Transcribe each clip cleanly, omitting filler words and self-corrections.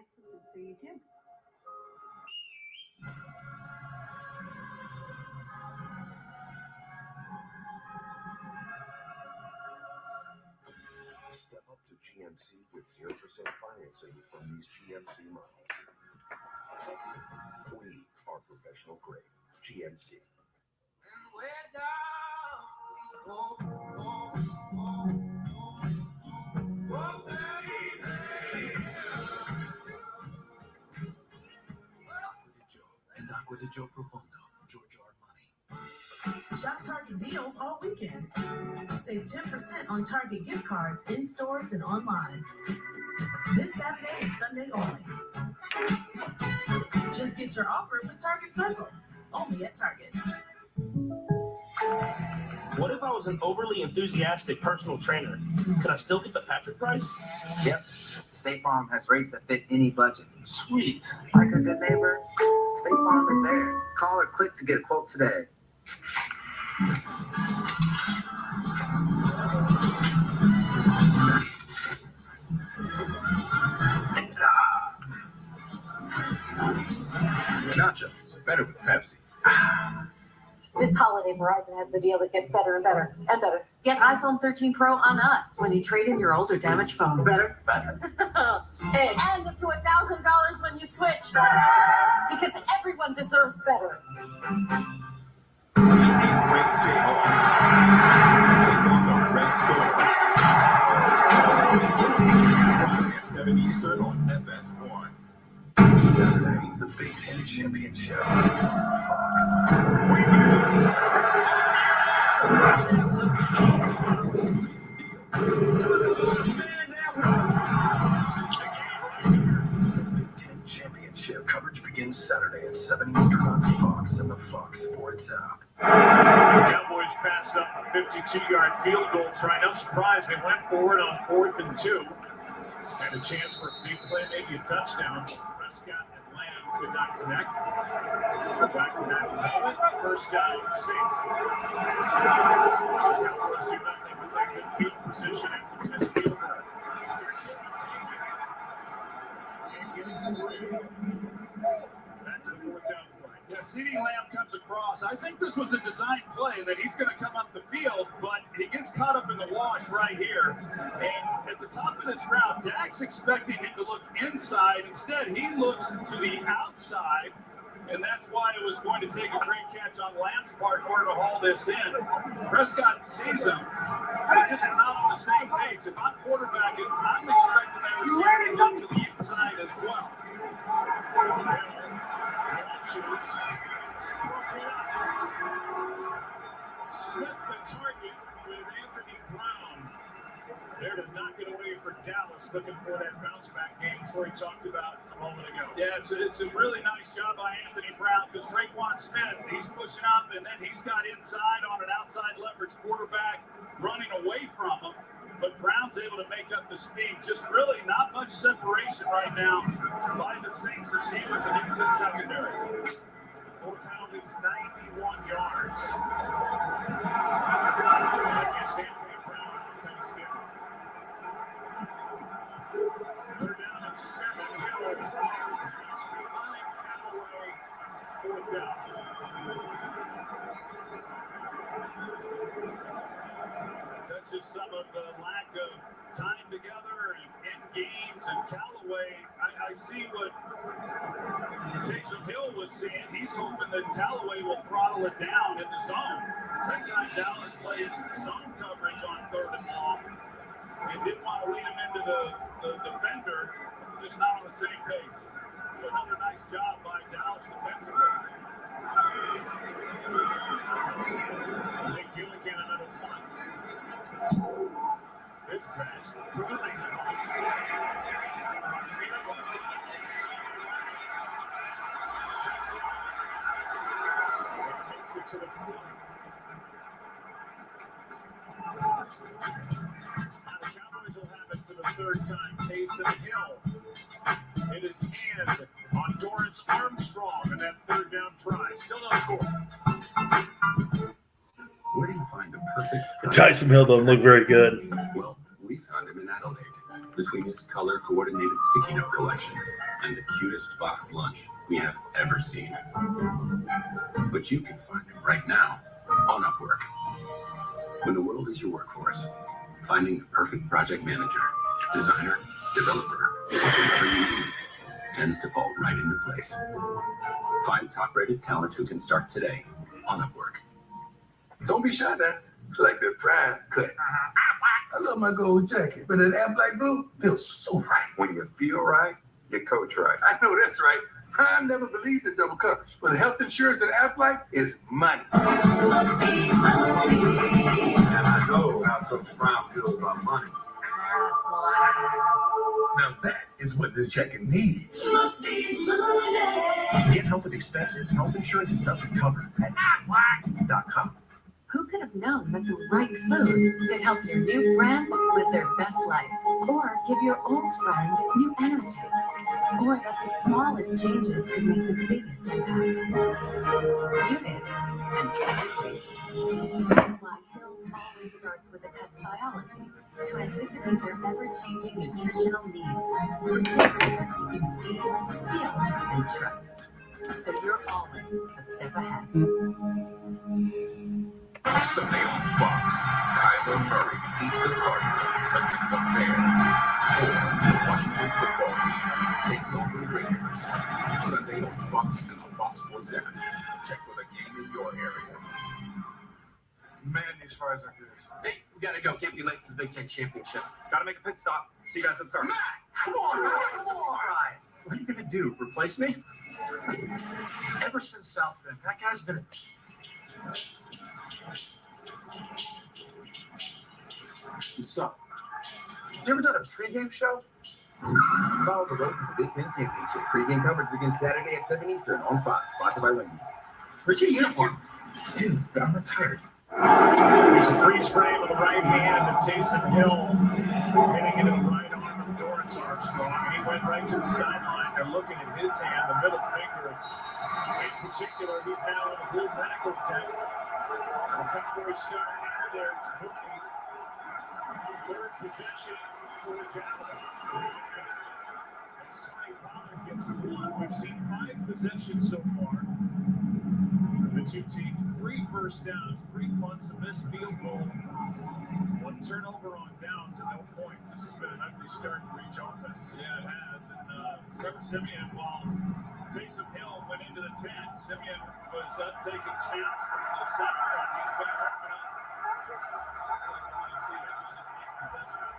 have something for you too. Step up to GMC with 0% financing from these GMC models. We are professional grade. GMC. Acqua di Gio Profondo, Giorgio Armani. Shop Target deals all weekend. Save 10% on Target gift cards in stores and online. This Saturday and Sunday only. Just get your offer with Target Circle. Only at Target. What if I was an overly enthusiastic personal trainer? Could I still get the Patrick price? Yep. State Farm has rates that fit any budget. Sweet. Like a good neighbor, State Farm is there. Call or click to get a quote today. Nachos, better with Pepsi. This holiday, Verizon has the deal that gets better and better and better. Get iPhone 13 Pro on us when you trade in your older damaged phone. Better. Hey, and up to $1,000 when you switch. Because everyone deserves better. Wednesday Hawks. Take on the Red Storm. Friday at 7 Eastern on FS1. Saturday, the Big Ten Championship on Fox. It's the Big Ten Championship. Coverage begins Saturday at 7 Eastern on Fox and the Fox Sports app. The Cowboys passed up a 52-yard field goal try. No surprise, they went forward on 4th and 2. Had a chance for a big play, maybe a touchdown. Prescott and Lamb could not connect. We're back to that moment. First down, Saints. The Cowboys do nothing but their good field positioning from this field goal. Back to the 4th down play. Yeah, CeeDee Lamb comes across. I think this was a design play that he's going to come up the field, but he gets caught up in the wash right here. And at the top of this route, Dak's expecting him to look inside. Instead, he looks to the outside, and that's why it was going to take a great catch on Lamb's part in order to haul this in. Prescott sees him. They just are not on the same page. If I'm quarterbacking, I'm expecting that receiver to look to the inside as well. Smith the target with Anthony Brown. There to knock it away for Dallas, looking for that bounce back game Troy talked about a moment ago. Yeah, it's a really nice job by Anthony Brown because Traquan Smith, he's pushing up and then he's got inside on an outside leverage quarterback running away from him. But Brown's able to make up the speed. Just really not much separation right now by the Saints receivers against this secondary. 4 penalties, 91 yards. Against Anthony Brown on Thanksgiving. 3rd down and 7. Hill throws pass behind Callaway. 4th down. That's just some of the lack of time together and end games. And Callaway, I see what Taysom Hill was saying. He's hoping that Callaway will throttle it down in the zone. Sometimes Dallas plays zone coverage on 3rd and long and didn't want to lead him into the defender, just not on the same page. So another nice job by Dallas defensively. Nick Gilligan, another one. This pass, really nice. Takes it off. Makes it to the 20. Now the Cowboys will have it for the 3rd time. Taysom Hill in his hand on Dorrance Armstrong in that 3rd down try. Still no score. Where do you find the perfect Taysom Hill doesn't look very good. Well, we found him in Adelaide, between his color-coordinated sticky note collection. and the cutest box lunch we have ever seen. But you can find him right now on Upwork. When the world is your workforce, finding the perfect project manager, designer, developer, whatever you need, tends to fall right into place. Find top-rated talent who can start today on Upwork. Don't be shy now. Like that pride cut. I love my gold jacket, but an Aflac blue feels so right. When you feel right, you coach right. I know that's right. Prime never believed in double coverage, but health insurance at Aflac is money. And I know how Coach Brown feels about money. Now that is what this jacket needs. Get help with expenses health insurance doesn't cover at Aflac.com. Who could have known that the right food could help your new friend live their best life? Or give your old friend new energy? Or that the smallest changes could make the biggest impact? You did, and so did we. That's why Hills always starts with the pet's biology, to anticipate their ever-changing nutritional needs for differences you can see, feel, and trust. So you're always a step ahead. Sunday on Fox, Kyler Murray leads the Cardinals against the Bears, or the Washington football team takes on the Raiders. Sunday on Fox and the Fox Sports app. Check for the game in your area. Man, these fries are good. Hey, we gotta go. Can't be late for the Big Ten Championship. Gotta make a pit stop. See you guys on turf. Come on, man. What are you gonna do? Replace me? Ever since South Bend, that guy's been a... What's up? You ever done a pregame show? Follow the road to the Big Ten Championship. Pre-game coverage begins Saturday at 7 Eastern on Fox, sponsored by Wendy's. Where's your uniform? Dude, I'm retired. There's a freeze frame with the right hand of Taysom Hill hitting into the right arm of Dorrance Armstrong. And he went right to the sideline. They're looking at his hand, the middle finger. In particular, he's now in a blue medical tent. The Cowboys start after their 23rd possession for Dallas. As Tony Pollard gets one, we've seen 5 possessions so far. The two teams, 3 first downs, 3 punts, a missed field goal, 1 turnover on downs, and no points. This has been an ugly start for each offense. Yeah, it has. And Trevor Siemian, while Taysom Hill went into the tent, Siemian was taking snaps from the center, and he's been warming up. I want to see him on his next possession.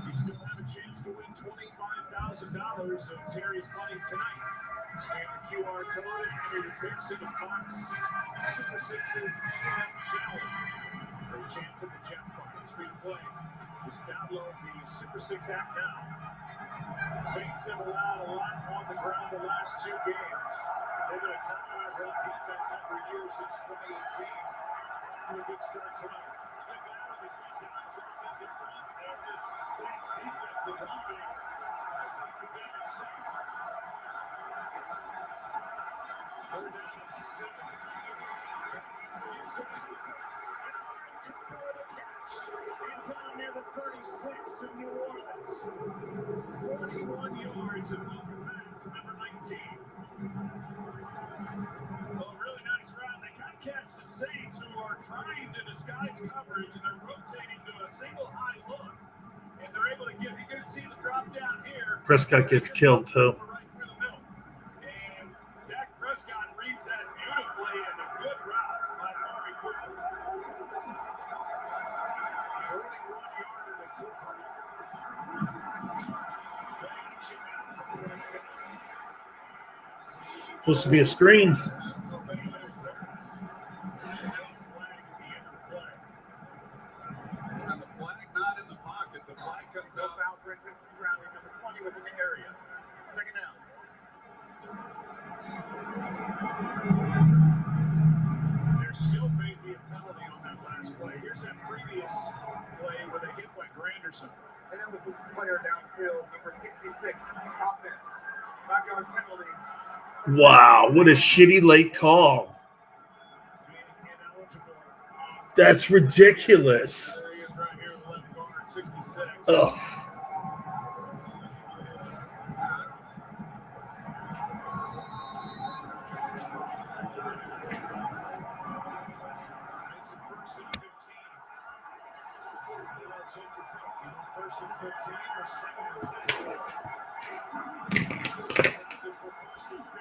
You still have a chance to win $25,000 of Terry's money tonight. Scan the QR code and enter your picks in the Fox Super Sixes Challenge. For a chance at the jackpot. It's free to play. Just download the Super Six app now. Saints have allowed a lot on the ground the last 2 games. They've been a top 5 run defense every year since 2018. After a good start tonight. This Saints defense is helping. Third down and 7. Saints to down near the 36 of New Orleans. 41 yards and welcome back to number 19. Well, really nice round. They can't catch the Saints, who are trying to disguise coverage, and they're rotating to a single high look. And they're able to get, you can see the drop down here. Prescott gets killed, too. Right through the middle. And Dak Prescott reads that beautifully, and a good route by Murray Cooper. 41-yarder to Cooper. Supposed to be a screen. There still may be a penalty on that last play. Here's that previous play where they hit by Granderson. And then with the player downfield, number 66, offense. 5-yard penalty. Wow, what a shitty late call. Being ineligible That's ridiculous. There he is right here, the left guard, 66. Ugh. It's a first and 15. You want to take your pick. You want first and 15 or second and 10? It's opted for first and 15.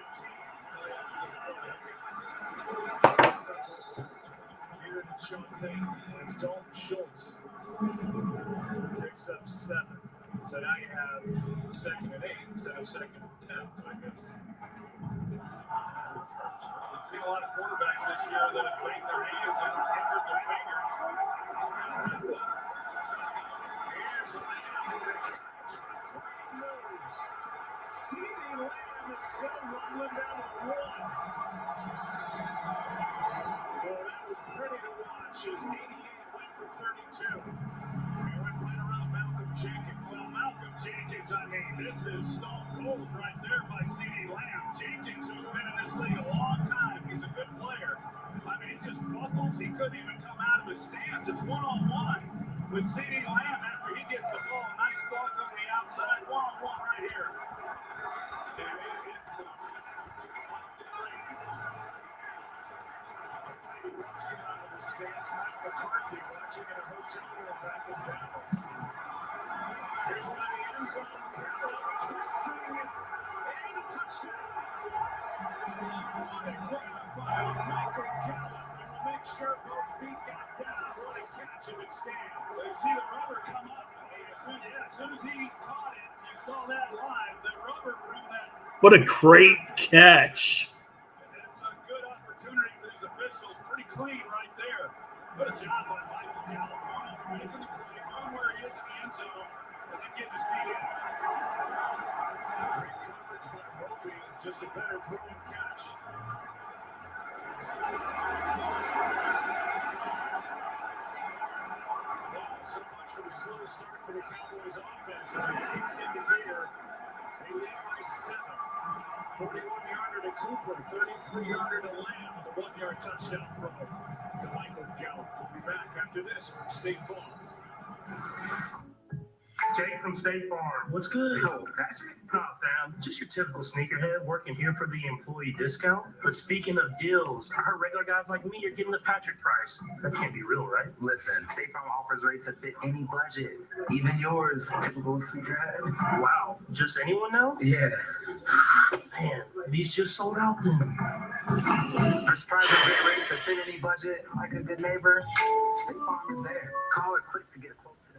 Here in Sean Payton, it's Dalton Schultz. Picks up 7. So now you have second and 8 instead of second and 10, I guess. We've seen a lot of quarterbacks this year that have banged their knees and injured their fingers. Here's Lamb with a catch. Great moves. CD Lamb is still rumbling down the 1. Well, that was pretty to watch as 88 went for 32. He went right around Malcolm Jenkins. Well, Malcolm Jenkins, I mean, this is stone cold right there by CD Lamb. Jenkins, who's been in this league a long time, he's a good player. I mean, he just buckles. He couldn't even come out of his stance. It's one-on-one with CD Lamb after he gets the ball. Nice block on the outside. One-on-one right here. Let's get out of the stance. Mike McCarthy watching in a hotel room back in Dallas. Here's one of the end zone. Gallup twisting it. And a touchdown. What a cross by Michael Gallup. And we'll make sure both feet got down. What a catch if it stands. So you see the rubber come up. As soon as he caught it, you saw that live. The rubber from that. What a great catch. That's a good opportunity for these officials. Pretty clean right there. Good job by Michael Gallup. Making the play, going where he is in the end zone, and then getting his feet in. Great coverage by Moby. Just a better throw and catch. Wow, so much for the slow start for the Cowboys offense as it kicks into gear. They lead by 7. 41-yarder to Cooper, 33-yarder to Lamb, the 1-yard touchdown throw to Michael Gallup. We'll be back after this from State Farm. Jake from State Farm. What's good? Oh, Patrick. Oh, fam. Just your typical sneakerhead working here for the employee discount. But speaking of deals, I heard regular guys like me are getting the Patrick price. That can't be real, right? Listen, State Farm offers rates that fit any budget, even yours, typical sneakerhead. Wow. Just anyone now? Yeah. Man, these just sold out then. For surprising great rates that fit any budget, like a good neighbor, State Farm is there. Call or click to get a quote today.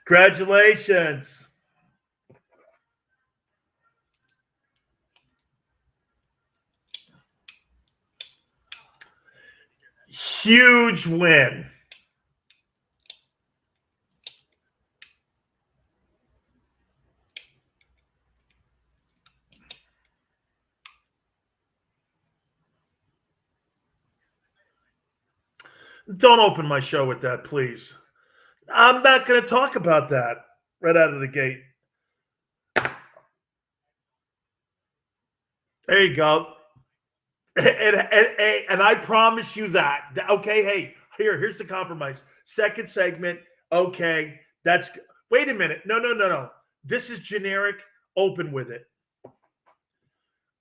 Congratulations. Huge win. Don't open my show with that, please. I'm not going to talk about that right out of the gate. There you go. And I promise you that. Okay, hey, here's the compromise. Second segment. Okay, that's. Wait a minute. No. This is generic. Open with it.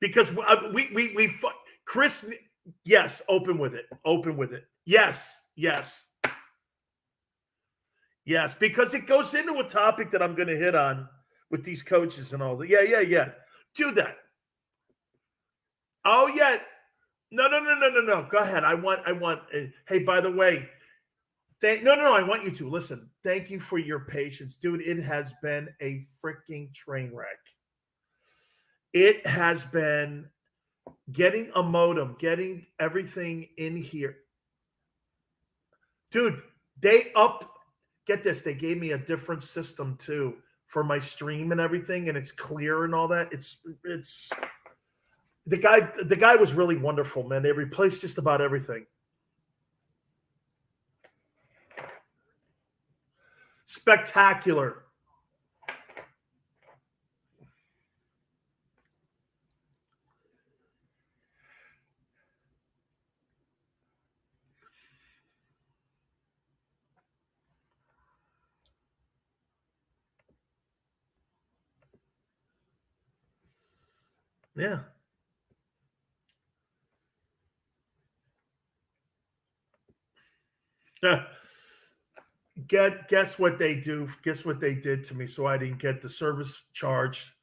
Because we Chris. Yes, open with it. Open with it. Yes. Because it goes into a topic that I'm going to hit on with these coaches and all that. Yeah. Do that. Oh yeah. No. Go ahead. I want. Hey, by the way, no. I want you to listen. Thank you for your patience, dude. It has been a freaking train wreck. It has been getting a modem, getting everything in here, dude. Get this. They gave me a different system too for my stream and everything, and it's clear and all that. It's the guy was really wonderful, man. They replaced just about everything. Spectacular. Yeah. Guess what they do? Guess what they did to me so I didn't get the service charge.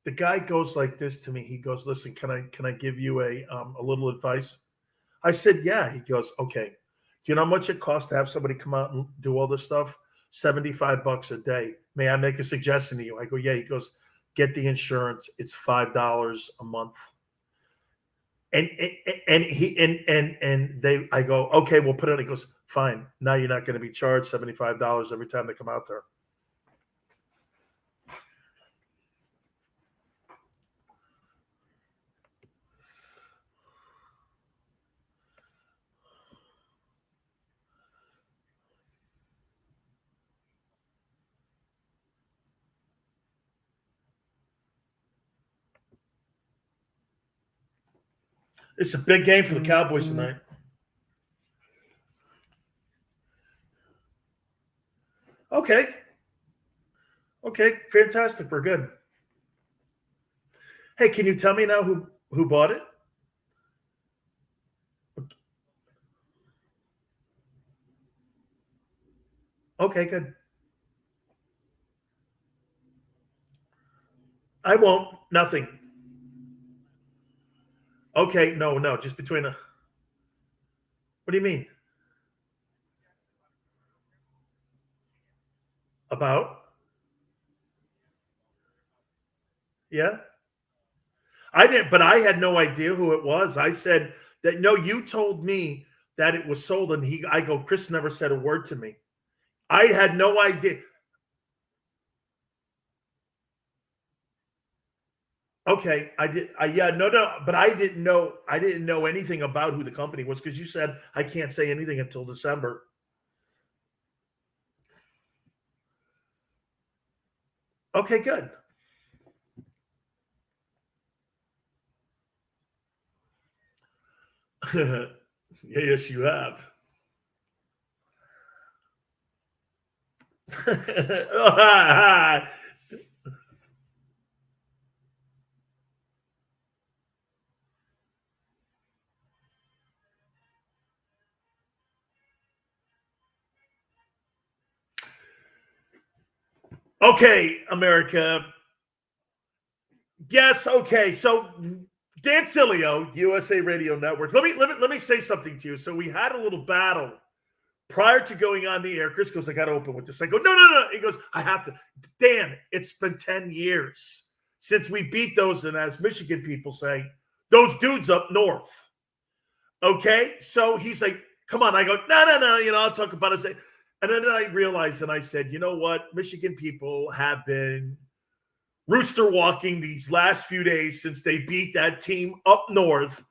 The guy goes like this to me. He goes, "Listen, can I give you a little advice?" I said, "Yeah." He goes, "Okay. Do you know how much it costs to have somebody come out and do all this stuff? $75 a day. May I make a suggestion to you?" I go, "Yeah." He goes, "Get the insurance. It's $5 a month." And I go, "Okay, we'll put it." He goes, "Fine. Now you're not going to be charged $75 every time they come out there." It's a big game for the Cowboys tonight. Okay, fantastic. We're good. Hey, can you tell me now who bought it? Okay, good. I won't. Nothing. Okay, no, just between a. What do you mean? About? Yeah. I didn't, but I had no idea who it was. I said that no, you told me that it was sold, and I go, Chris never said a word to me. I had no idea. Okay, but I didn't know anything about who the company was because you said I can't say anything until December. Okay, good. Yes, you have. Okay, America. Yes, okay. So Dan Sileo, USA Radio Network. Let me say something to you. So we had a little battle prior to going on the air. Chris goes, "I got to open with this." I go, "No." He goes, "I have to." Dan, it's been 10 years since we beat those, and as Michigan people say, those dudes up north. Okay, so he's like, "Come on." I go, "No. I'll talk about it." And then I realized, and I said, "You know what? Michigan people have been rooster walking these last few days since they beat that team up north."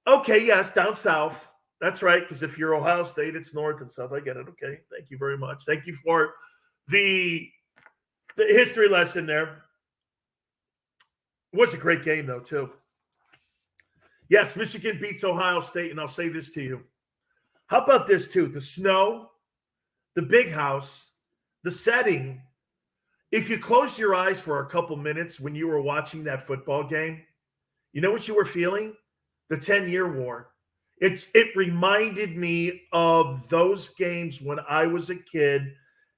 Okay, yes, down south. That's right, because if you're Ohio State, it's north and south. I get it. Okay, thank you very much. Thank you for the history lesson there. It was a great game, though, too. Yes, Michigan beats Ohio State, and I'll say this to you. How about this, too? The snow, the big house, the setting. If you closed your eyes for a couple minutes when you were watching that football game, you know what you were feeling? The 10-year war. It reminded me of those games when I was a kid,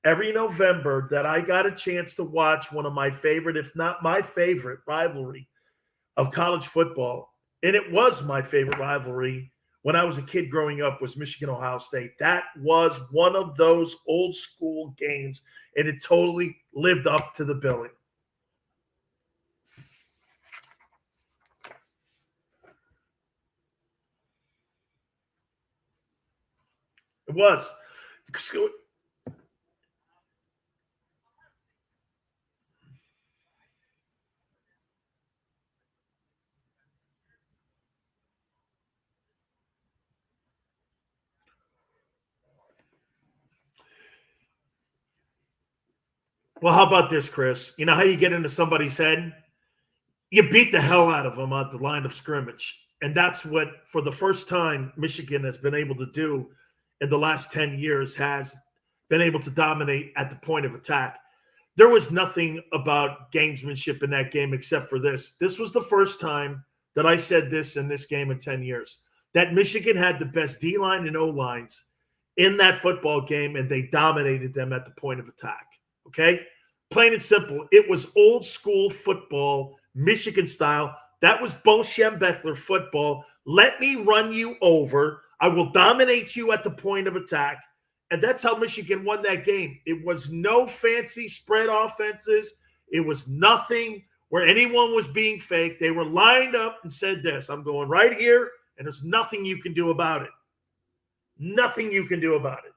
every November, that I got a chance to watch one of my favorite, if not my favorite, rivalry of college football. And it was my favorite rivalry when I was a kid growing up, was Michigan-Ohio State. That was one of those old school games, and it totally lived up to the billing. It was. Well, how about this, Chris? You know how you get into somebody's head? You beat the hell out of them at the line of scrimmage. And that's what, for the first time, Michigan has been able to do in the last 10 years, has been able to dominate at the point of attack. There was nothing about gamesmanship in that game except for this. This was the first time that I said this in this game in 10 years, that Michigan had the best D-line and O-lines in that football game, and they dominated them at the point of attack. Okay? Plain and simple. It was old school football, Michigan style. That was Bo Schembechler football. Let me run you over. I will dominate you at the point of attack. And that's how Michigan won that game. It was no fancy spread offenses. It was nothing where anyone was being fake. They were lined up and said this: I'm going right here, and there's nothing you can do about it. Nothing you can do about it.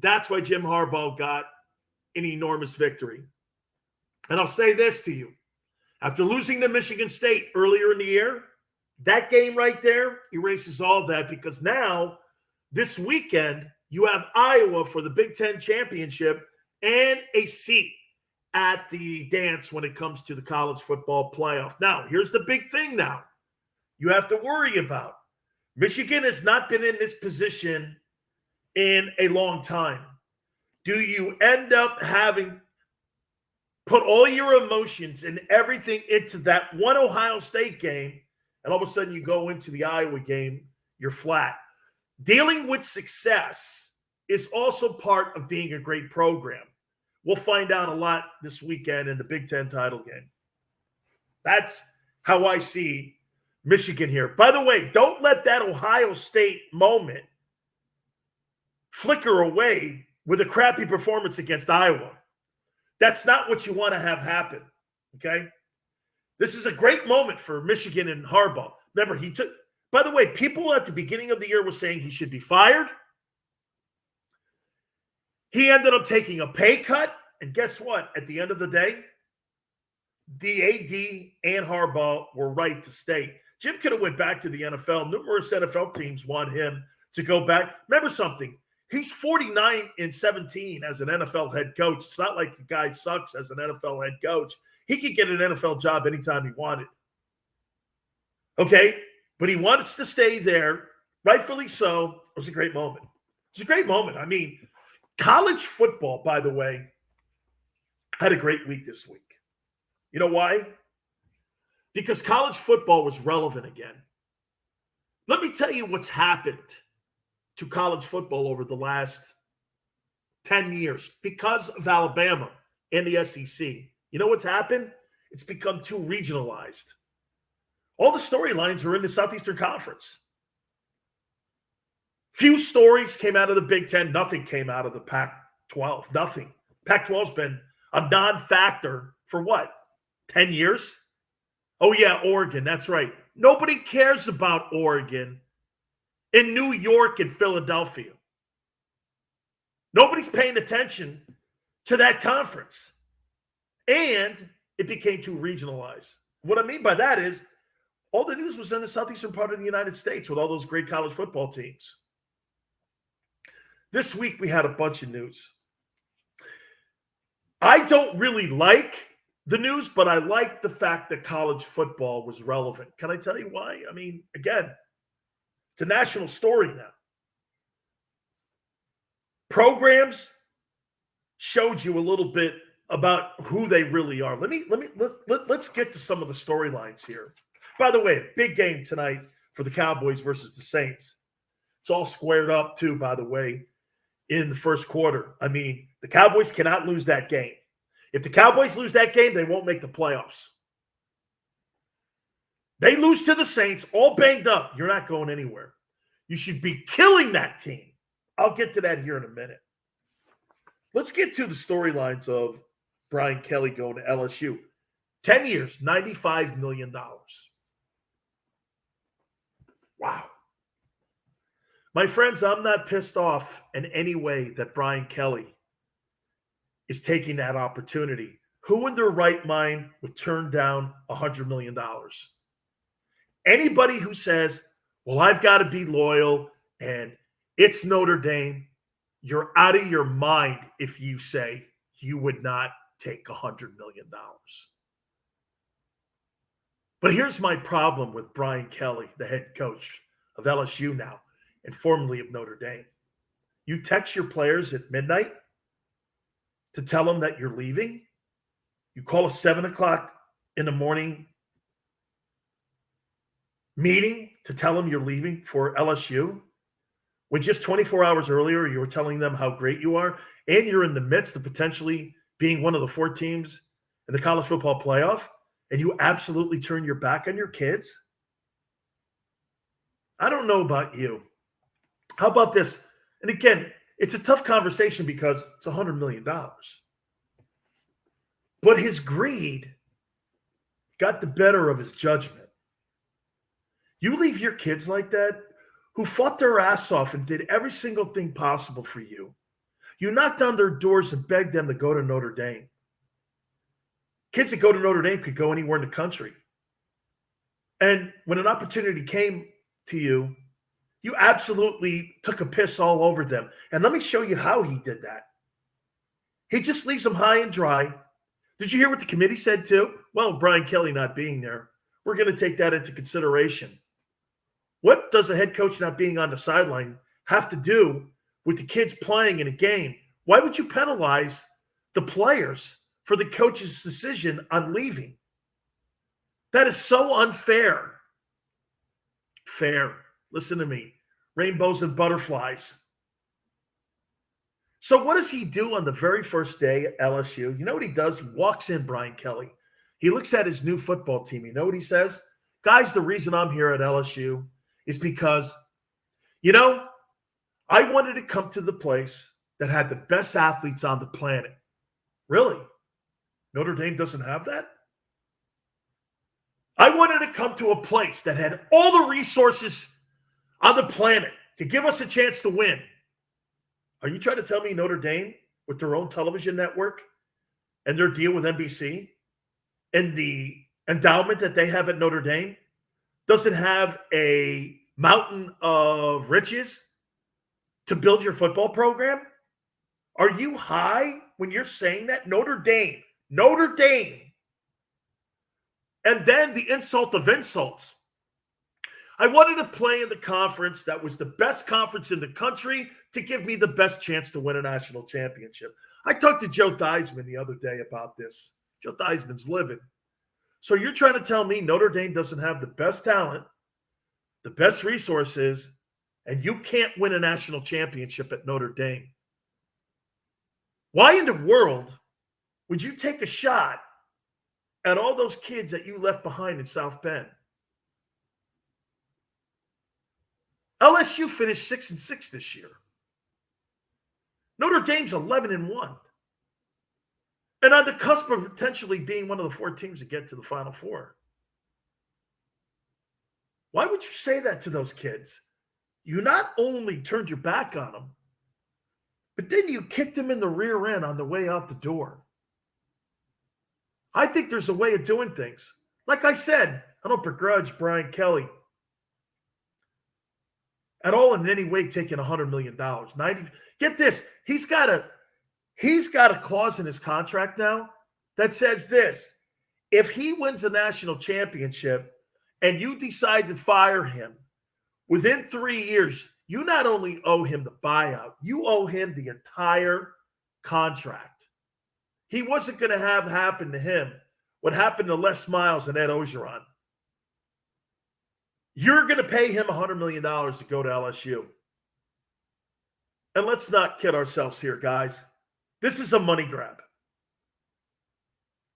That's why Jim Harbaugh got an enormous victory. And I'll say this to you. After losing to Michigan State earlier in the year, that game right there erases all that, because now, this weekend, you have Iowa for the Big Ten championship and a seat at the dance when it comes to the college football playoff. Now, here's the big thing now you have to worry about. Michigan has not been in this position in a long time. Do you end up having put all your emotions and everything into that one Ohio State game, and all of a sudden you go into the Iowa game, you're flat? Dealing with success is also part of being a great program. We'll find out a lot this weekend in the Big Ten title game. That's how I see Michigan here. By the way, don't let that Ohio State moment flicker away with a crappy performance against Iowa. That's not what you want to have happen, okay? This is a great moment for Michigan and Harbaugh. Remember, by the way, people at the beginning of the year were saying he should be fired. He ended up taking a pay cut, and guess what? At the end of the day, the AD and Harbaugh were right to stay. Jim could have went back to the NFL. Numerous NFL teams want him to go back. Remember something. He's 49-17 as an NFL head coach. It's not like the guy sucks as an NFL head coach. He could get an NFL job anytime he wanted. Okay? But he wants to stay there. Rightfully so. It was a great moment. It was a great moment. I mean, college football, by the way, had a great week this week. You know why? Because college football was relevant again. Let me tell you what's happened to college football over the last 10 years because of Alabama and the SEC. You know what's happened? It's become too regionalized. All the storylines are in the Southeastern Conference. Few stories came out of the Big Ten. Nothing came out of the Pac-12. Nothing. Pac-12's been a non-factor for what? 10 years? Oh, yeah, Oregon. That's right. Nobody cares about Oregon in New York and Philadelphia. Nobody's paying attention to that conference. And it became too regionalized. What I mean by that is all the news was in the southeastern part of the United States with all those great college football teams. This week we had a bunch of news. I don't really like the news, but I like the fact that college football was relevant. Can I tell you why? I mean, again, it's a national story now. Programs showed you a little bit about who they really are. Let's get to some of the storylines here. By the way, big game tonight for the Cowboys versus the Saints. It's all squared up too, by the way, in the first quarter. I mean, the Cowboys cannot lose that game. If the Cowboys lose that game, they won't make the playoffs. They lose to the Saints, all banged up. You're not going anywhere. You should be killing that team. I'll get to that here in a minute. Let's get to the storylines of Brian Kelly going to LSU. 10 years, $95 million. Wow. My friends, I'm not pissed off in any way that Brian Kelly is taking that opportunity. Who in their right mind would turn down $100 million? Anybody who says, well, I've got to be loyal and it's Notre Dame, you're out of your mind if you say you would not take $100 million. But here's my problem with Brian Kelly, the head coach of LSU now and formerly of Notre Dame. You text your players at midnight to tell them that you're leaving. You call a 7 o'clock in the morning meeting to tell them you're leaving for LSU, when just 24 hours earlier you were telling them how great you are, and you're in the midst of potentially being one of the 4 teams in the college football playoff, and you absolutely turn your back on your kids? I don't know about you. How about this? And again, it's a tough conversation because it's $100 million. But his greed got the better of his judgment. You leave your kids like that, who fought their ass off and did every single thing possible for you. You knocked on their doors and begged them to go to Notre Dame. Kids that go to Notre Dame could go anywhere in the country. And when an opportunity came to you, you absolutely took a piss all over them. And let me show you how he did that. He just leaves them high and dry. Did you hear what the committee said too? Well, Brian Kelly not being there, we're going to take that into consideration. What does a head coach not being on the sideline have to do with the kids playing in a game? Why would you penalize the players for the coach's decision on leaving? That is so unfair. Fair. Listen to me. Rainbows and butterflies. So what does he do on the very first day at LSU? You know what he does? He walks in, Brian Kelly. He looks at his new football team. You know what he says? Guys, the reason I'm here at LSU is because, I wanted to come to the place that had the best athletes on the planet. Really? Notre Dame doesn't have that? I wanted to come to a place that had all the resources on the planet to give us a chance to win. Are you trying to tell me Notre Dame, with their own television network and their deal with NBC and the endowment that they have at Notre Dame, doesn't have a mountain of riches to build your football program? Are you high when you're saying that? Notre Dame. And then the insult of insults. I wanted to play in the conference that was the best conference in the country to give me the best chance to win a national championship. I talked to Joe Theismann the other day about this. Joe Theismann's livid. So you're trying to tell me Notre Dame doesn't have the best talent, the best resources, and you can't win a national championship at Notre Dame? Why in the world would you take a shot at all those kids that you left behind in South Bend? LSU finished 6-6 this year. Notre Dame's 11-1. And on the cusp of potentially being one of the 4 teams to get to the Final Four. Why would you say that to those kids? You not only turned your back on them, but then you kicked them in the rear end on the way out the door. I think there's a way of doing things. Like I said, I don't begrudge Brian Kelly at all in any way taking $100 million. Get this, he's got a clause in his contract now that says this: If he wins a national championship and you decide to fire him within 3 years, you not only owe him the buyout, you owe him the entire contract. He wasn't going to have happen to him what happened to Les Miles and Ed Ogeron. You're going to pay him $100 million to go to LSU. And let's not kid ourselves here, guys. This is a money grab.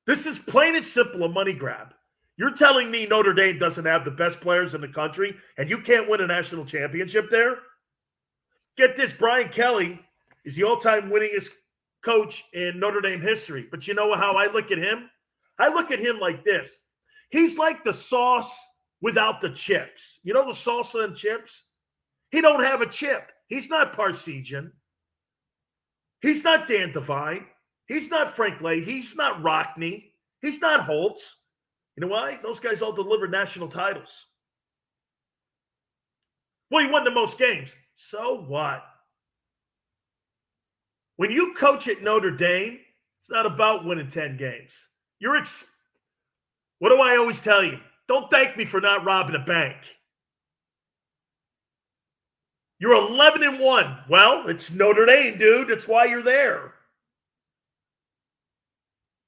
This is plain and simple a money grab. You're telling me Notre Dame doesn't have the best players in the country and you can't win a national championship there? Get this, Brian Kelly is the all-time winningest coach in Notre Dame history. But you know how I look at him? I look at him like this. He's like the sauce without the chips. You know the salsa and chips? He don't have a chip. He's not Parsegian. He's not Dan Devine. He's not Frank Leahy. He's not Rockney. He's not Holtz. You know why? Those guys all delivered national titles. Well, he won the most games. So what? When you coach at Notre Dame, it's not about winning 10 games. What do I always tell you? Don't thank me for not robbing a bank. You're 11-1. Well, it's Notre Dame, dude. That's why you're there.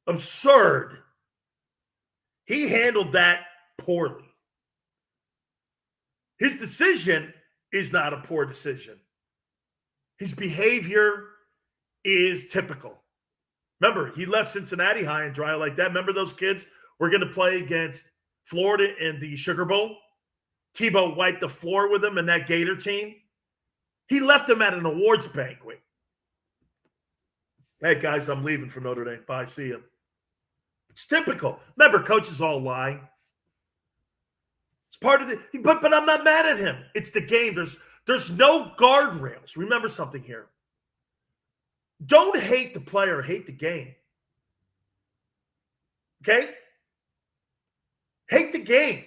Absurd. He handled that poorly. His decision is not a poor decision. His behavior is typical. Remember, he left Cincinnati high and dry like that. Remember those kids were going to play against Florida in the Sugar Bowl? Tebow wiped the floor with them in that Gator team. He left them at an awards banquet. Hey, guys, I'm leaving for Notre Dame. Bye. See you. It's typical. Remember, coaches all lie. It's part of the – but I'm not mad at him. It's the game. There's no guardrails. Remember something here. Don't hate the player. Hate the game. Okay? Hate the game.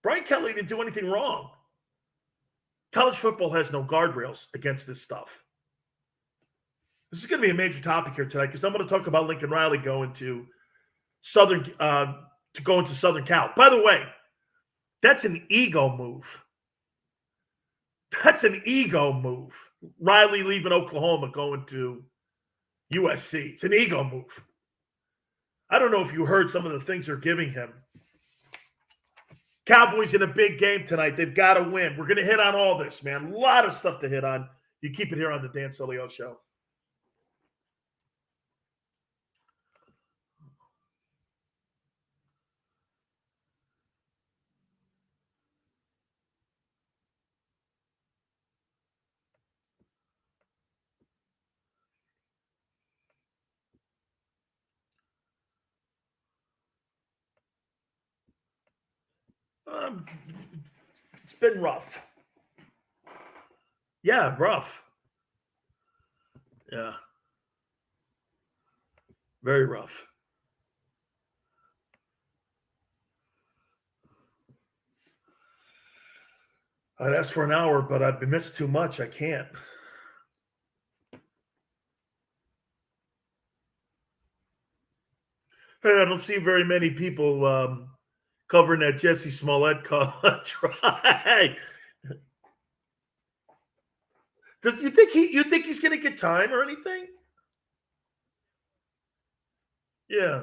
Brian Kelly didn't do anything wrong. College football has no guardrails against this stuff. This is going to be a major topic here tonight because I'm going to talk about Lincoln Riley going to Southern Cal. By the way, that's an ego move. That's an ego move. Riley leaving Oklahoma, going to USC. It's an ego move. I don't know if you heard some of the things they're giving him. Cowboys in a big game tonight. They've got to win. We're going to hit on all this, man. A lot of stuff to hit on. You keep it here on the Dan Sileo Show. It's been rough. Yeah, rough. Yeah. Very rough. I'd ask for an hour, but I've missed too much. I can't. Hey, I don't see very many people covering that Jesse Smollett try. You think he's going to get time or anything? Yeah.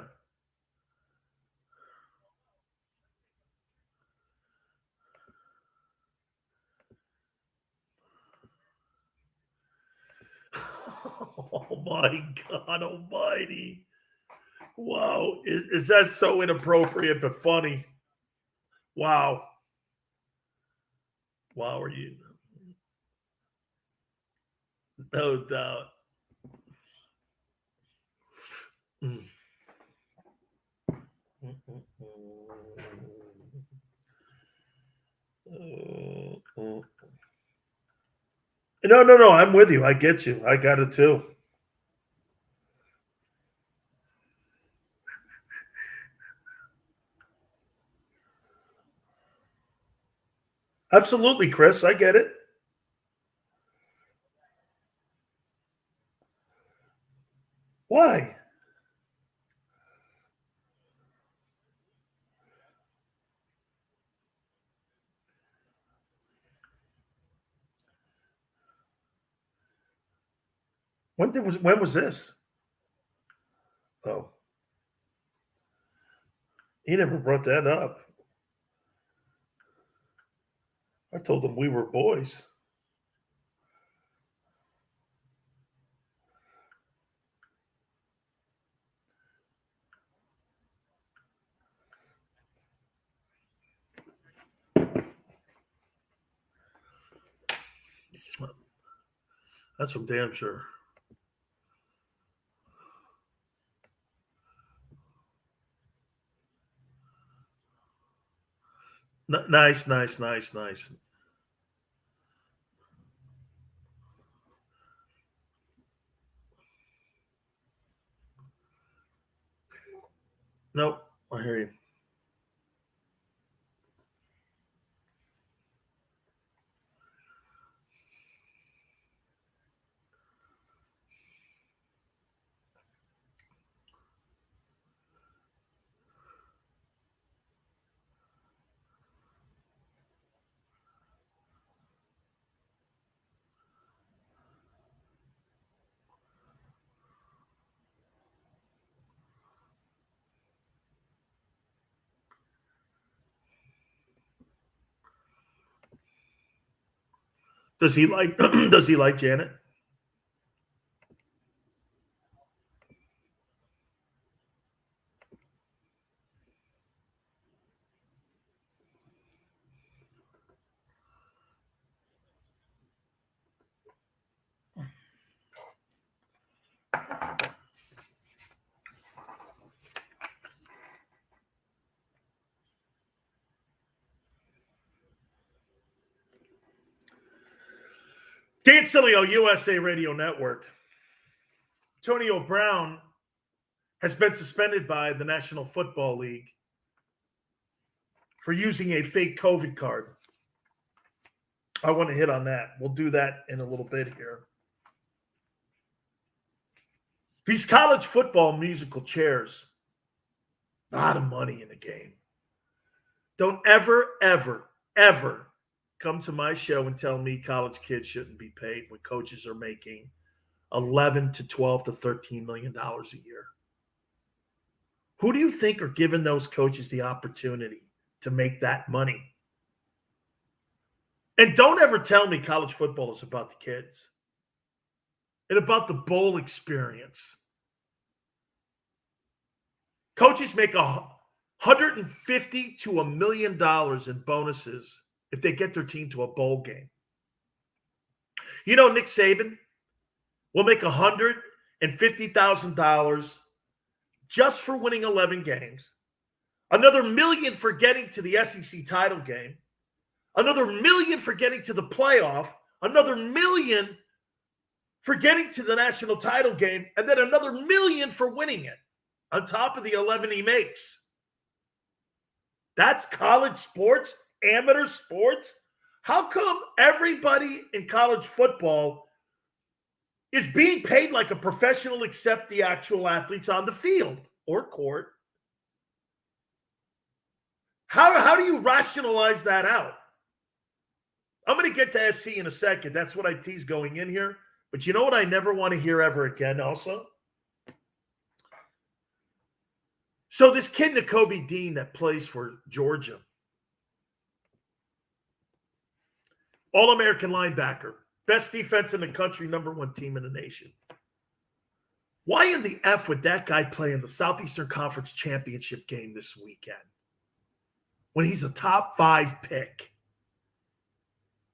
Oh my God Almighty! Wow, is that so inappropriate but funny? Wow. Wow, are you? No doubt. No. I'm with you. I get you. I got it too. Absolutely, Chris. I get it. Why? When was this? Oh, he never brought that up. I told him we were boys. That's for damn sure. Nice. Nope, I hear you. Does he like does he like Janet? Dan Sileo, USA Radio Network. Antonio Brown has been suspended by the National Football League for using a fake COVID card. I want to hit on that. We'll do that in a little bit here. These college football musical chairs, a lot of money in the game. Don't ever come to my show and tell me college kids shouldn't be paid when coaches are making $11 to $12 to $13 million a year. Who do you think are giving those coaches the opportunity to make that money? And don't ever tell me college football is about the kids and about the bowl experience. Coaches make $150 to $1 million in bonuses if they get their team to a bowl game. You know, Nick Saban will make $150,000 just for winning 11 games, another $1 million for getting to the SEC title game, another $1 million for getting to the playoff, another $1 million for getting to the national title game, and then another $1 million for winning it on top of the 11 he makes. That's college sports, amateur sports. How come everybody in college football is being paid like a professional except the actual athletes on the field or court? How do you rationalize that out? I'm going to get to SC in a second. That's what I tease going in here. But you know what I never want to hear ever again also? So this kid, Nakobe Dean, that plays for Georgia, All-American linebacker, best defense in the country, number one team in the nation. Why in the F would that guy play in the Southeastern Conference Championship game this weekend when he's a top 5 pick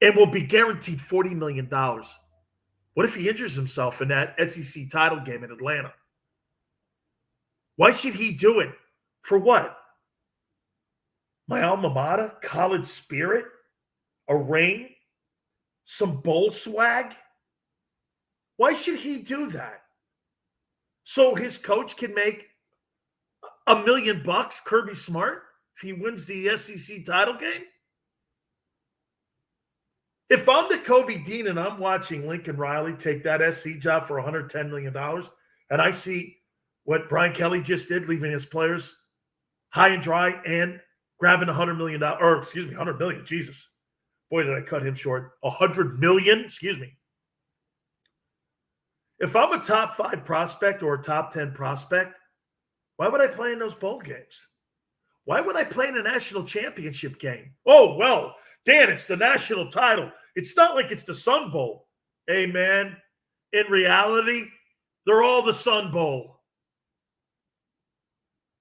and will be guaranteed $40 million? What if he injures himself in that SEC title game in Atlanta? Why should he do it? For what? My alma mater? College spirit? A ring? Some bowl swag? Why should he do that? So his coach can make $1 million, Kirby Smart, if he wins the SEC title game? If I'm the Kobe Dean and I'm watching Lincoln Riley take that SC job for $110 million, and I see what Brian Kelly just did, leaving his players high and dry and grabbing $100 million, or excuse me, $100 million, Jesus. Boy, did I cut him short. $100 million, excuse me. If I'm a top 5 prospect or a top 10 prospect, why would I play in those bowl games? Why would I play in a national championship game? Oh, well, Dan, it's the national title. It's not like it's the Sun Bowl. Hey, man, in reality, they're all the Sun Bowl.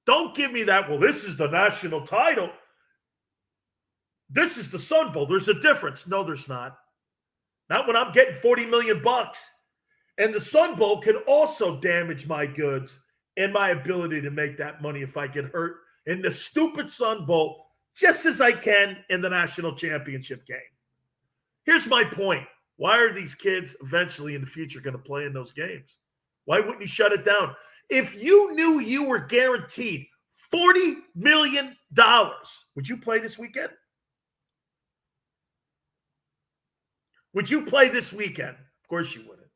Don't give me that, well, this is the national title. This is the Sun Bowl. There's a difference. No, there's not. Not when I'm getting $40 million. And the Sun Bowl can also damage my goods and my ability to make that money if I get hurt in the stupid Sun Bowl, just as I can in the national championship game. Here's my point. Why are these kids eventually in the future going to play in those games? Why wouldn't you shut it down? If you knew you were guaranteed $40 million, would you play this weekend? Would you play this weekend? Of course you wouldn't.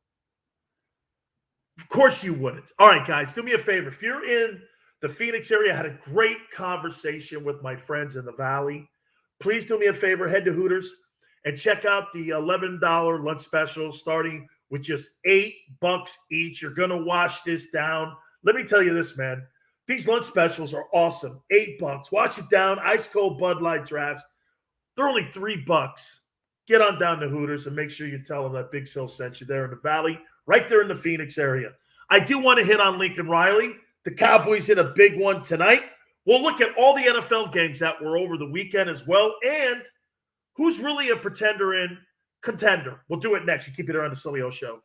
Of course you wouldn't. All right, guys, do me a favor. If you're in the Phoenix area, I had a great conversation with my friends in the Valley. Please do me a favor. Head to Hooters and check out the $11 lunch special starting with just $8 each. You're going to wash this down. Let me tell you this, man. These lunch specials are awesome. $8. Wash it down. Ice cold Bud Light drafts. They're only $3. Get on down to Hooters and make sure you tell them that Big Sil sent you there in the Valley, right there in the Phoenix area. I do want to hit on Lincoln Riley. The Cowboys hit a big one tonight. We'll look at all the NFL games that were over the weekend as well, and who's really a pretender and contender. We'll do it next. You keep it here on the Sileo Show.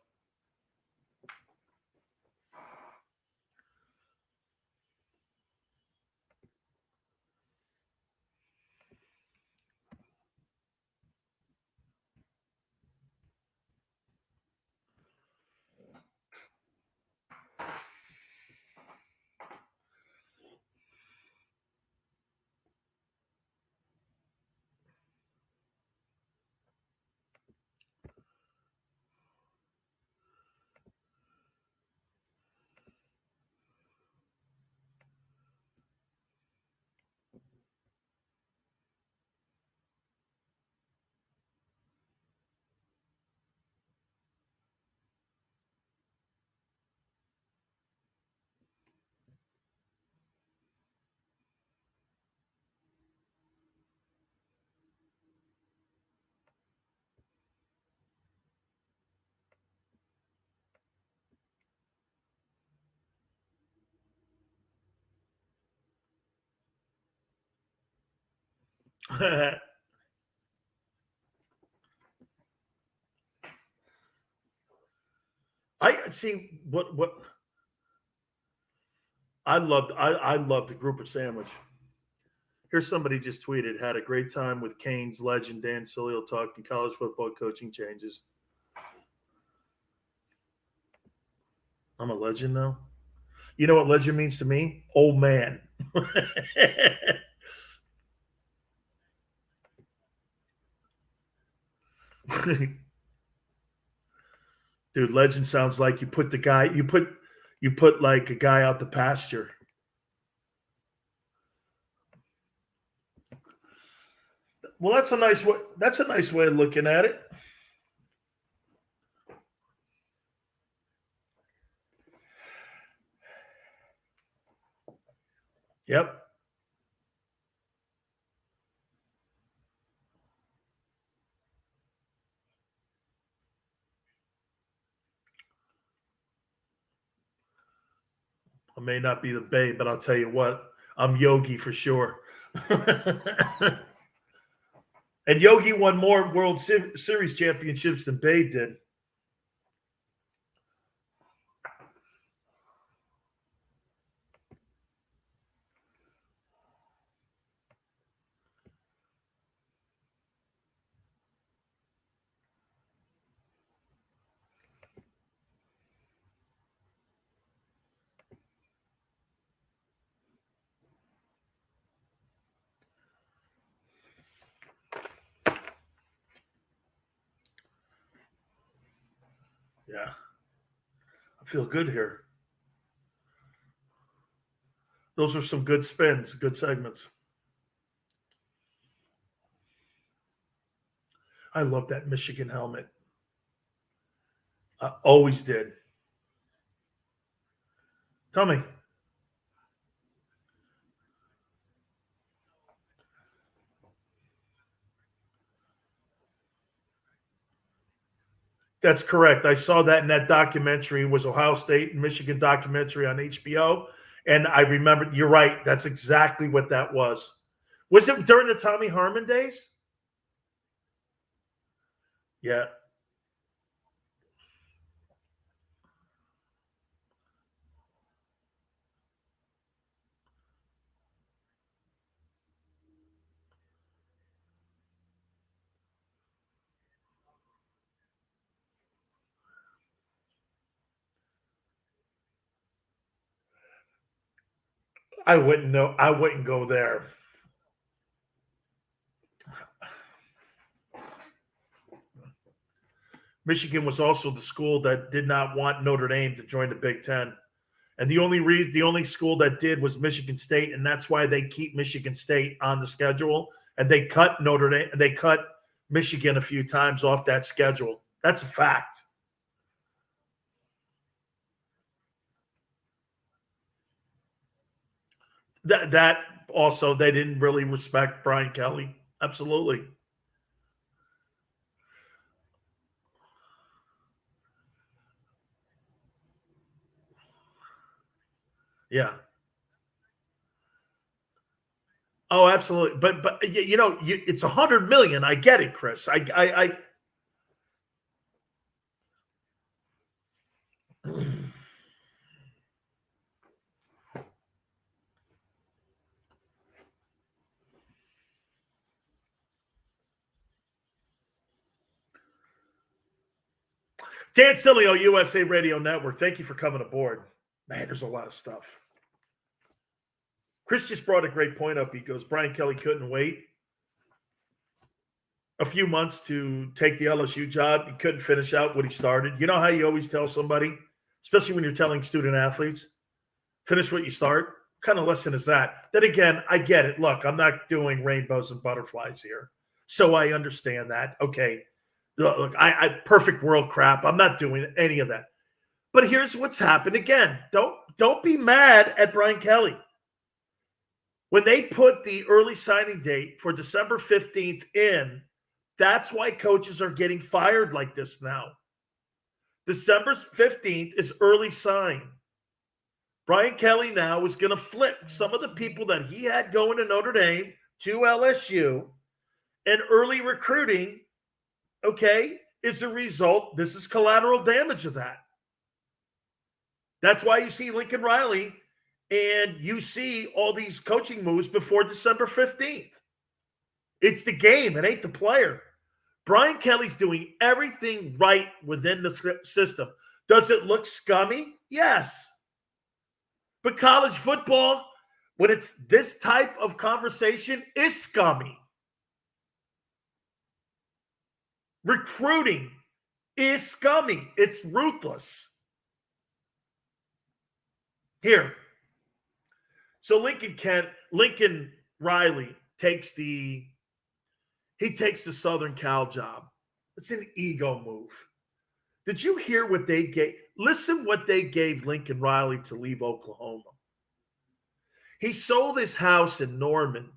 I see what I loved the grouper sandwich. Here's somebody just tweeted, had a great time with Canes legend Dan Sileo talking college football coaching changes. I'm a legend now. You know what legend means to me? Old man. Dude, legend sounds like you put like a guy out the pasture. Well, that's a nice way. That's a nice way of looking at it. Yep. I may not be the babe, but I'll tell you what, I'm Yogi for sure. And Yogi won more World Series championships than Babe did. Yeah. I feel good here. Those are some good spins, good segments. I love that Michigan helmet. I always did. Tell me. That's correct. I saw that in that documentary. It was Ohio State and Michigan documentary on HBO. And I remember, you're right. That's exactly what that was. Was it during the Tommy Harmon days? Yeah. I wouldn't know. I wouldn't go there. Michigan was also the school that did not want Notre Dame to join the Big Ten. And the only school that did was Michigan State, and that's why they keep Michigan State on the schedule. And they cut Notre Dame, they cut Michigan a few times off that schedule. That's a fact. That also, they didn't really respect Brian Kelly. Absolutely. Yeah. Oh, absolutely. But it's 100 million. I get it, Chris. I Dan Sileo, USA Radio Network. Thank you for coming aboard. Man, there's a lot of stuff. Chris just brought a great point up. He goes, Brian Kelly couldn't wait a few months to take the LSU job. He couldn't finish out what he started. You know how you always tell somebody, especially when you're telling student athletes, finish what you start? What kind of lesson is that? Then again, I get it. Look, I'm not doing rainbows and butterflies here. So I understand that. Okay. Look, I perfect world crap. I'm not doing any of that. But here's what's happened again. Don't be mad at Brian Kelly. When they put the early signing date for December 15th in, that's why coaches are getting fired like this now. December 15th is early sign. Brian Kelly now is going to flip some of the people that he had going to Notre Dame to LSU, and early recruiting, okay, is a result. This is collateral damage of that. That's why you see Lincoln Riley and you see all these coaching moves before December 15th. It's the game. It ain't the player. Brian Kelly's doing everything right within the system. Does it look scummy? Yes. But college football, when it's this type of conversation, is scummy. Recruiting is scummy. It's ruthless. Here. So Lincoln Riley takes the Southern Cal job. It's an ego move. Did you hear what they gave? Listen what they gave Lincoln Riley to leave Oklahoma. He sold his house in Norman.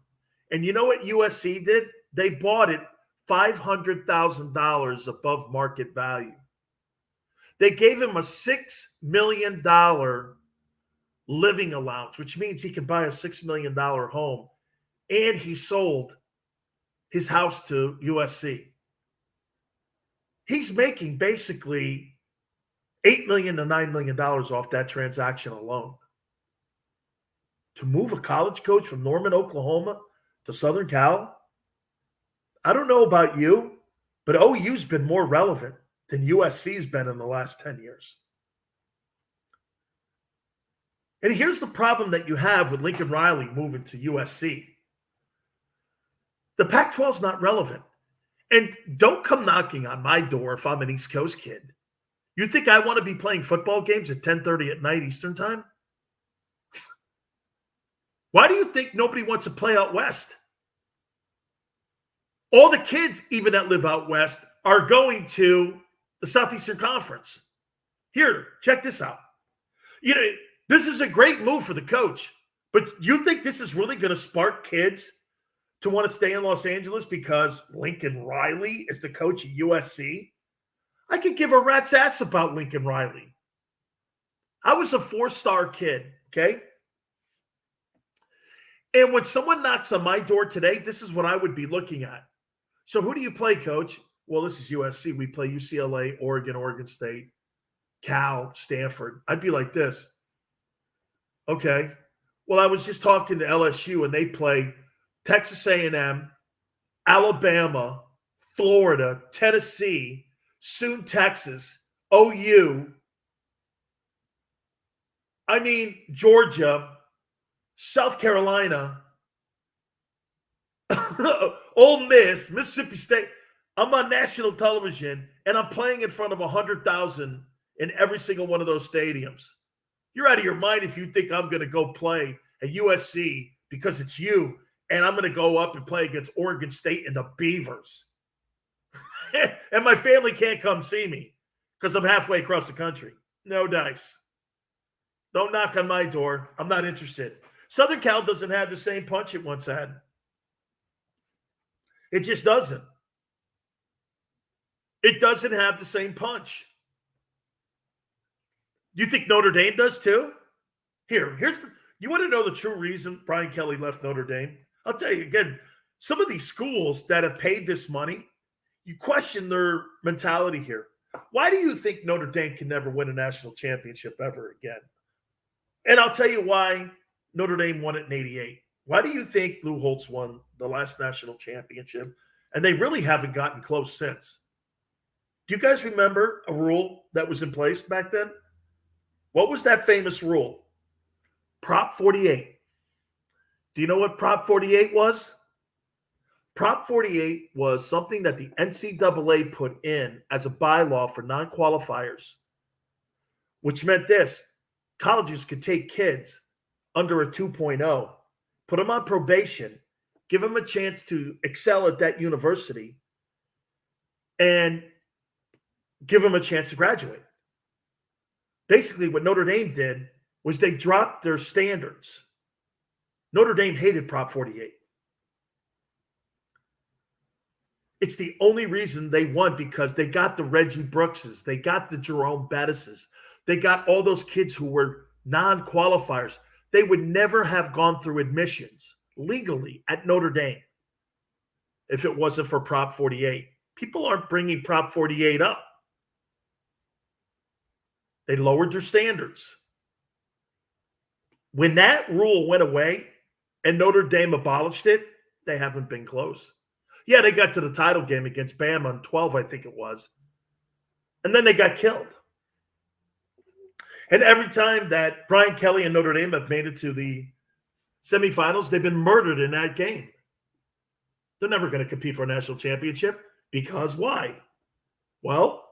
And you know what USC did? They bought it $500,000 above market value. They gave him a $6 million living allowance, which means he can buy a $6 million home. And he sold his house to USC. He's making basically $8 million to $9 million off that transaction alone. To move a college coach from Norman, Oklahoma to Southern Cal, I don't know about you, but OU's been more relevant than USC's been in the last 10 years. And here's the problem that you have with Lincoln Riley moving to USC. The Pac-12 is not relevant. And don't come knocking on my door if I'm an East Coast kid. You think I want to be playing football games at 10:30 at night Eastern time? Why do you think nobody wants to play out west? All the kids, even that live out west, are going to the Southeastern Conference. Here, check this out. You know, This is a great move for the coach. But you think this is really going to spark kids to want to stay in Los Angeles because Lincoln Riley is the coach at USC? I could give a rat's ass about Lincoln Riley. I was a 4-star kid, okay? And when someone knocks on my door today, this is what I would be looking at. So who do you play, coach? Well, this is USC. We play UCLA, Oregon, Oregon State, Cal, Stanford. I'd be like this. Okay. Well, I was just talking to LSU, and they play Texas A&M, Alabama, Florida, Tennessee, soon Texas, OU. I mean, Georgia, South Carolina, Ole Miss, Mississippi State. I'm on national television, and I'm playing in front of 100,000 in every single one of those stadiums. You're out of your mind if you think I'm going to go play at USC because it's you, and I'm going to go up and play against Oregon State and the Beavers. And my family can't come see me because I'm halfway across the country. No dice. Don't knock on my door. I'm not interested. Southern Cal doesn't have the same punch it once had. It just doesn't. It doesn't have the same punch. You think Notre Dame does too? You want to know the true reason Brian Kelly left Notre Dame? I'll tell you again, some of these schools that have paid this money, you question their mentality here. Why do you think Notre Dame can never win a national championship ever again? And I'll tell you why Notre Dame won it in 88. Why do you think Lou Holtz won the last national championship? And they really haven't gotten close since. Do you guys remember a rule that was in place back then? What was that famous rule? Prop 48. Do you know what Prop 48 was? Prop 48 was something that the NCAA put in as a bylaw for non-qualifiers, which meant this: colleges could take kids under a 2.0, put them on probation, give them a chance to excel at that university, and give them a chance to graduate. Basically, what Notre Dame did was they dropped their standards. Notre Dame hated Prop 48. It's the only reason they won, because they got the Reggie Brookses, they got the Jerome Bettises, they got all those kids who were non-qualifiers. They would never have gone through admissions legally at Notre Dame if it wasn't for Prop 48. People aren't bringing Prop 48 up. They lowered their standards. When that rule went away and Notre Dame abolished it, they haven't been close. Yeah, they got to the title game against Bama in 12, I think it was. And then they got killed. And every time that Brian Kelly and Notre Dame have made it to the semifinals, they've been murdered in that game. They're never going to compete for a national championship, because why? Well,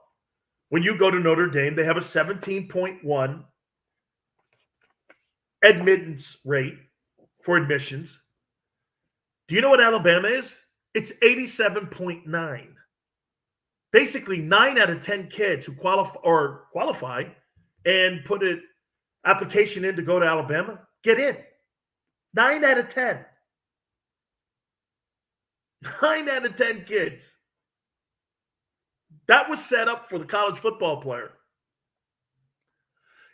when you go to Notre Dame, they have a 17.1 admittance rate for admissions. Do you know what Alabama is? It's 87.9. Basically, 9 out of 10 kids who qualify and put an application in to go to Alabama get in. 9 out of 10. 9 out of 10 kids. That was set up for the college football player.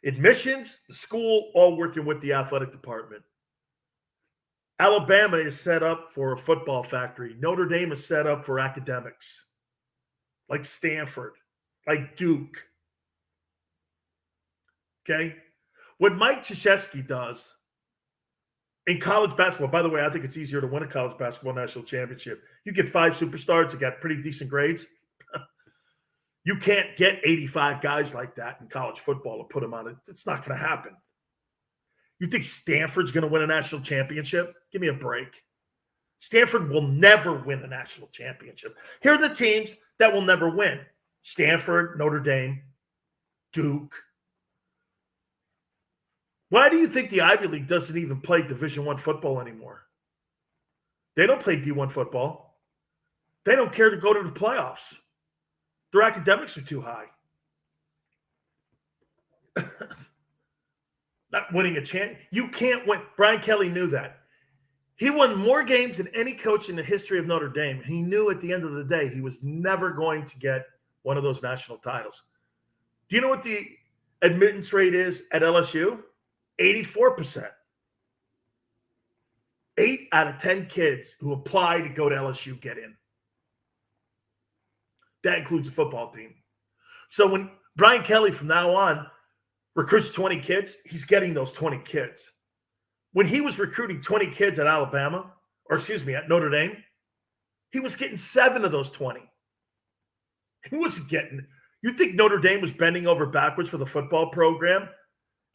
Admissions, the school, all working with the athletic department. Alabama is set up for a football factory. Notre Dame is set up for academics, like Stanford, like Duke. Okay? What Mike Krzyzewski does in college basketball, by the way, I think it's easier to win a college basketball national championship. You get 5 superstars that got pretty decent grades. You can't get 85 guys like that in college football and put them on it. It's not going to happen. You think Stanford's going to win a national championship? Give me a break. Stanford will never win a national championship. Here are the teams that will never win: Stanford, Notre Dame, Duke. Why do you think the Ivy League doesn't even play Division I football anymore? They don't play D1 football. They don't care to go to the playoffs. Their academics are too high. not winning a chance. You can't win. Brian Kelly knew that. He won more games than any coach in the history of Notre Dame. He knew at the end of the day he was never going to get one of those national titles. Do you know what the admittance rate is at LSU? 84%. 8 out of 10 kids who apply to go to LSU get in. That includes the football team. So when Brian Kelly from now on recruits 20 kids, he's getting those 20 kids. When he was recruiting 20 kids at Alabama, at Notre Dame, he was getting 7 of those 20. He wasn't getting. You think Notre Dame was bending over backwards for the football program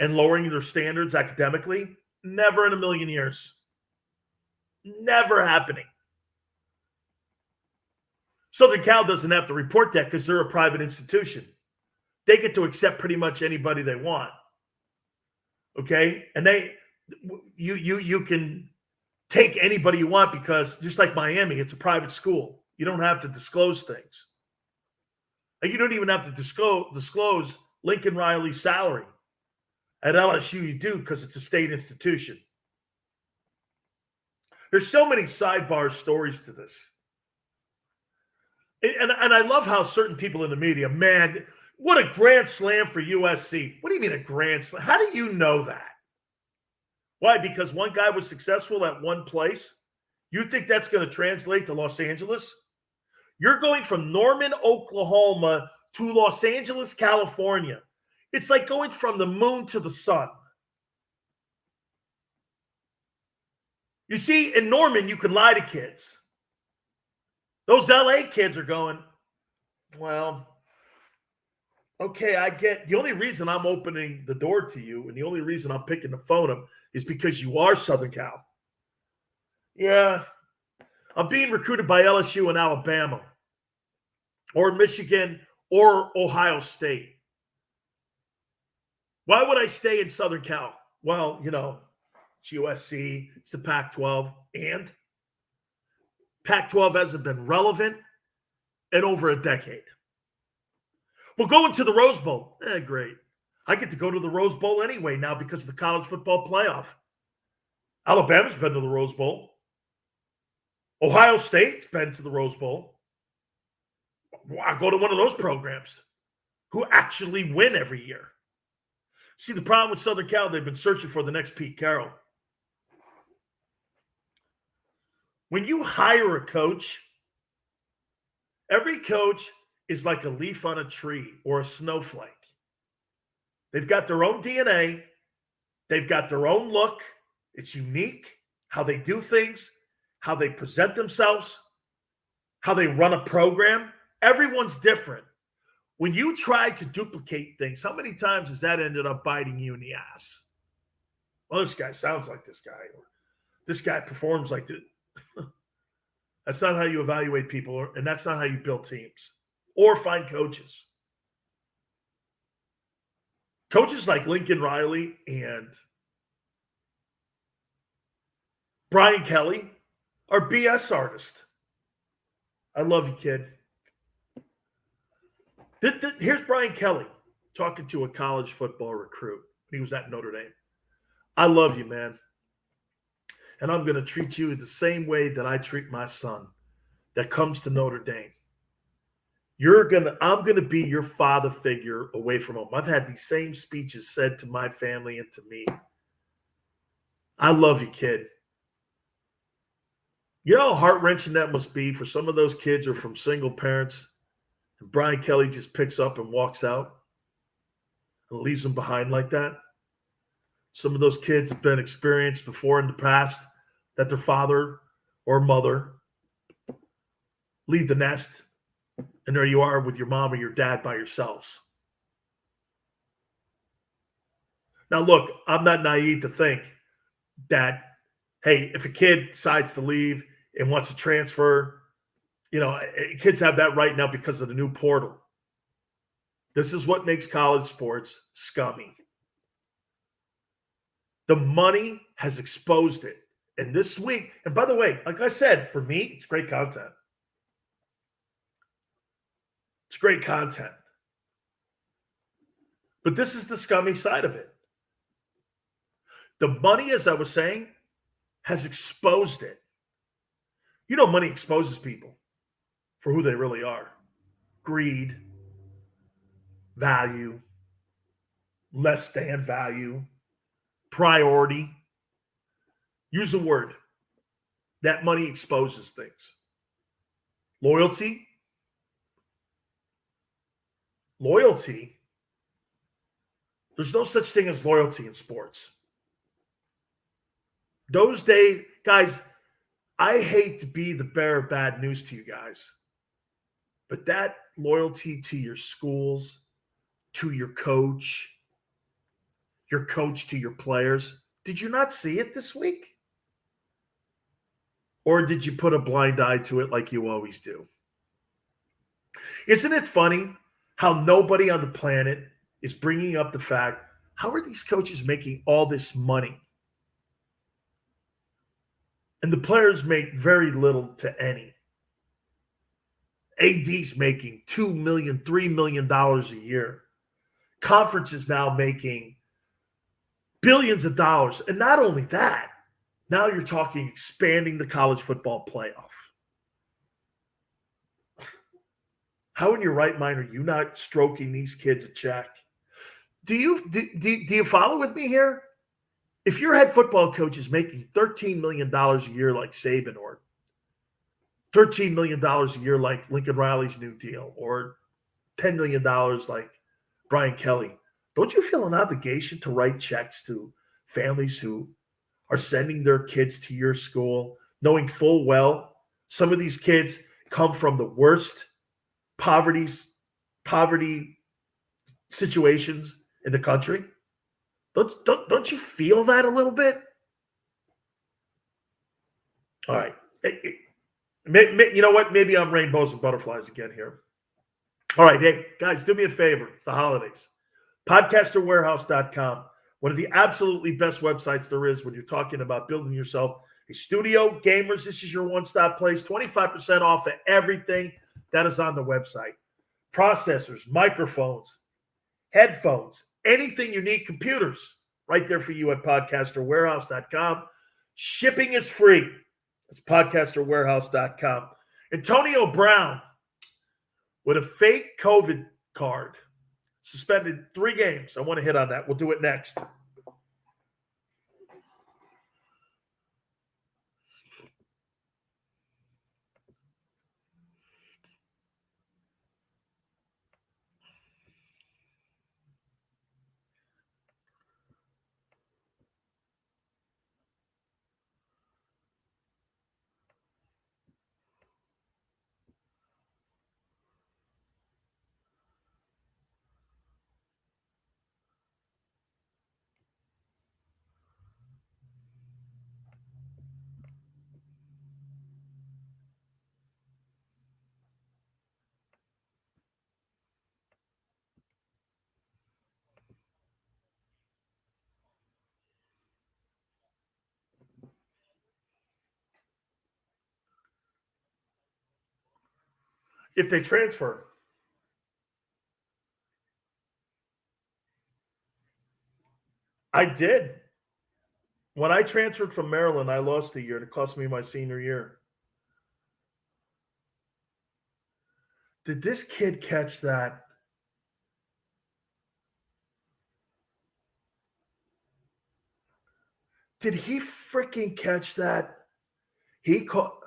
and lowering their standards academically? Never in a million years. Never happening. Southern Cal doesn't have to report that because they're a private institution. They get to accept pretty much anybody they want. Okay? And you can take anybody you want because just like Miami, it's a private school. You don't have to disclose things. And you don't even have to disclose Lincoln Riley's salary. At LSU, you do because it's a state institution. There's so many sidebar stories to this. And I love how certain people in the media, man, what a grand slam for USC. What do you mean a grand slam? How do you know that? Why? Because one guy was successful at one place? You think that's going to translate to Los Angeles? You're going from Norman, Oklahoma to Los Angeles, California. It's like going from the moon to the sun. You see, in Norman, you can lie to kids. Those LA kids are going, well, okay, I get the only reason I'm opening the door to you and the only reason I'm picking the phone up is because you are Southern Cal. Yeah, I'm being recruited by LSU and Alabama or Michigan or Ohio State. Why would I stay in Southern Cal? Well, it's USC, it's the Pac-12, and Pac-12 hasn't been relevant in over a decade. Well, going to the Rose Bowl. Great. I get to go to the Rose Bowl anyway now because of the college football playoff. Alabama's been to the Rose Bowl. Ohio State's been to the Rose Bowl. I go to one of those programs who actually win every year. See, the problem with Southern Cal, they've been searching for the next Pete Carroll. When you hire a coach, every coach is like a leaf on a tree or a snowflake. They've got their own DNA. They've got their own look. It's unique, how they do things, how they present themselves, how they run a program. Everyone's different. When you try to duplicate things, how many times has that ended up biting you in the ass? Well, this guy sounds like this guy, or this guy performs like this. That's not how you evaluate people, and that's not how you build teams or find coaches. Coaches like Lincoln Riley and Brian Kelly are BS artists. I love you, kid. Here's Brian Kelly talking to a college football recruit. He was at Notre Dame. I love you, man. And I'm going to treat you the same way that I treat my son that comes to Notre Dame. I'm going to be your father figure away from home. I've had these same speeches said to my family and to me. I love you, kid. You know how heart-wrenching that must be for some of those kids who are from single parents, and Brian Kelly just picks up and walks out and leaves them behind like that? Some of those kids have been experienced before in the past that their father or mother leave the nest, and there you are with your mom or your dad by yourselves. Now, look, I'm not naive to think that, hey, if a kid decides to leave and wants to transfer, kids have that right now because of the new portal. This is what makes college sports scummy. The money has exposed it. And this week, and by the way, like I said, for me, it's great content. It's great content. But this is the scummy side of it. The money, as I was saying, has exposed it. You know, money exposes people for who they really are: greed, value, less than value, priority. Use a word. That money exposes things. Loyalty. Loyalty. There's no such thing as loyalty in sports. Those days, guys, I hate to be the bearer of bad news to you guys, but that loyalty to your schools, to your coach to your players, did you not see it this week? Or did you put a blind eye to it like you always do? Isn't it funny how nobody on the planet is bringing up the fact, how are these coaches making all this money? And the players make very little to any. AD's making $2 million, $3 million a year. Conference is now making billions of dollars. And not only that, now you're talking expanding the college football playoff. How in your right mind are you not stroking these kids a check? Do you follow with me here? If your head football coach is making $13 million a year like Saban, or $13 million a year like Lincoln Riley's new deal, or $10 million like Brian Kelly, don't you feel an obligation to write checks to families who are sending their kids to your school, knowing full well some of these kids come from the worst poverty situations in the country? Don't you feel that a little bit? All right. You know what? Maybe I'm rainbows and butterflies again here. All right. Hey, guys, do me a favor. It's the holidays. Podcasterwarehouse.com. One of the absolutely best websites there is when you're talking about building yourself a studio. Gamers, this is your one-stop place. 25% off of everything that is on the website. Processors, microphones, headphones, anything you need, computers, right there for you at podcasterwarehouse.com. Shipping is free. It's podcasterwarehouse.com. Antonio Brown with a fake COVID card, suspended 3 games. I want to hit on that. We'll do it next. If they transfer, I did. When I transferred from Maryland, I lost a year. It cost me my senior year. Did this kid catch that? Did he freaking catch that? He caught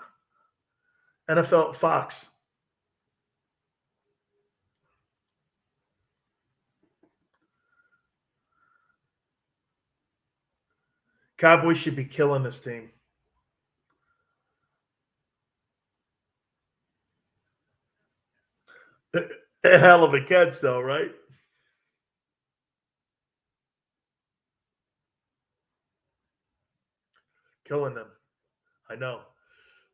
NFL Fox. Cowboys should be killing this team. A hell of a catch, though, right? Killing them. I know.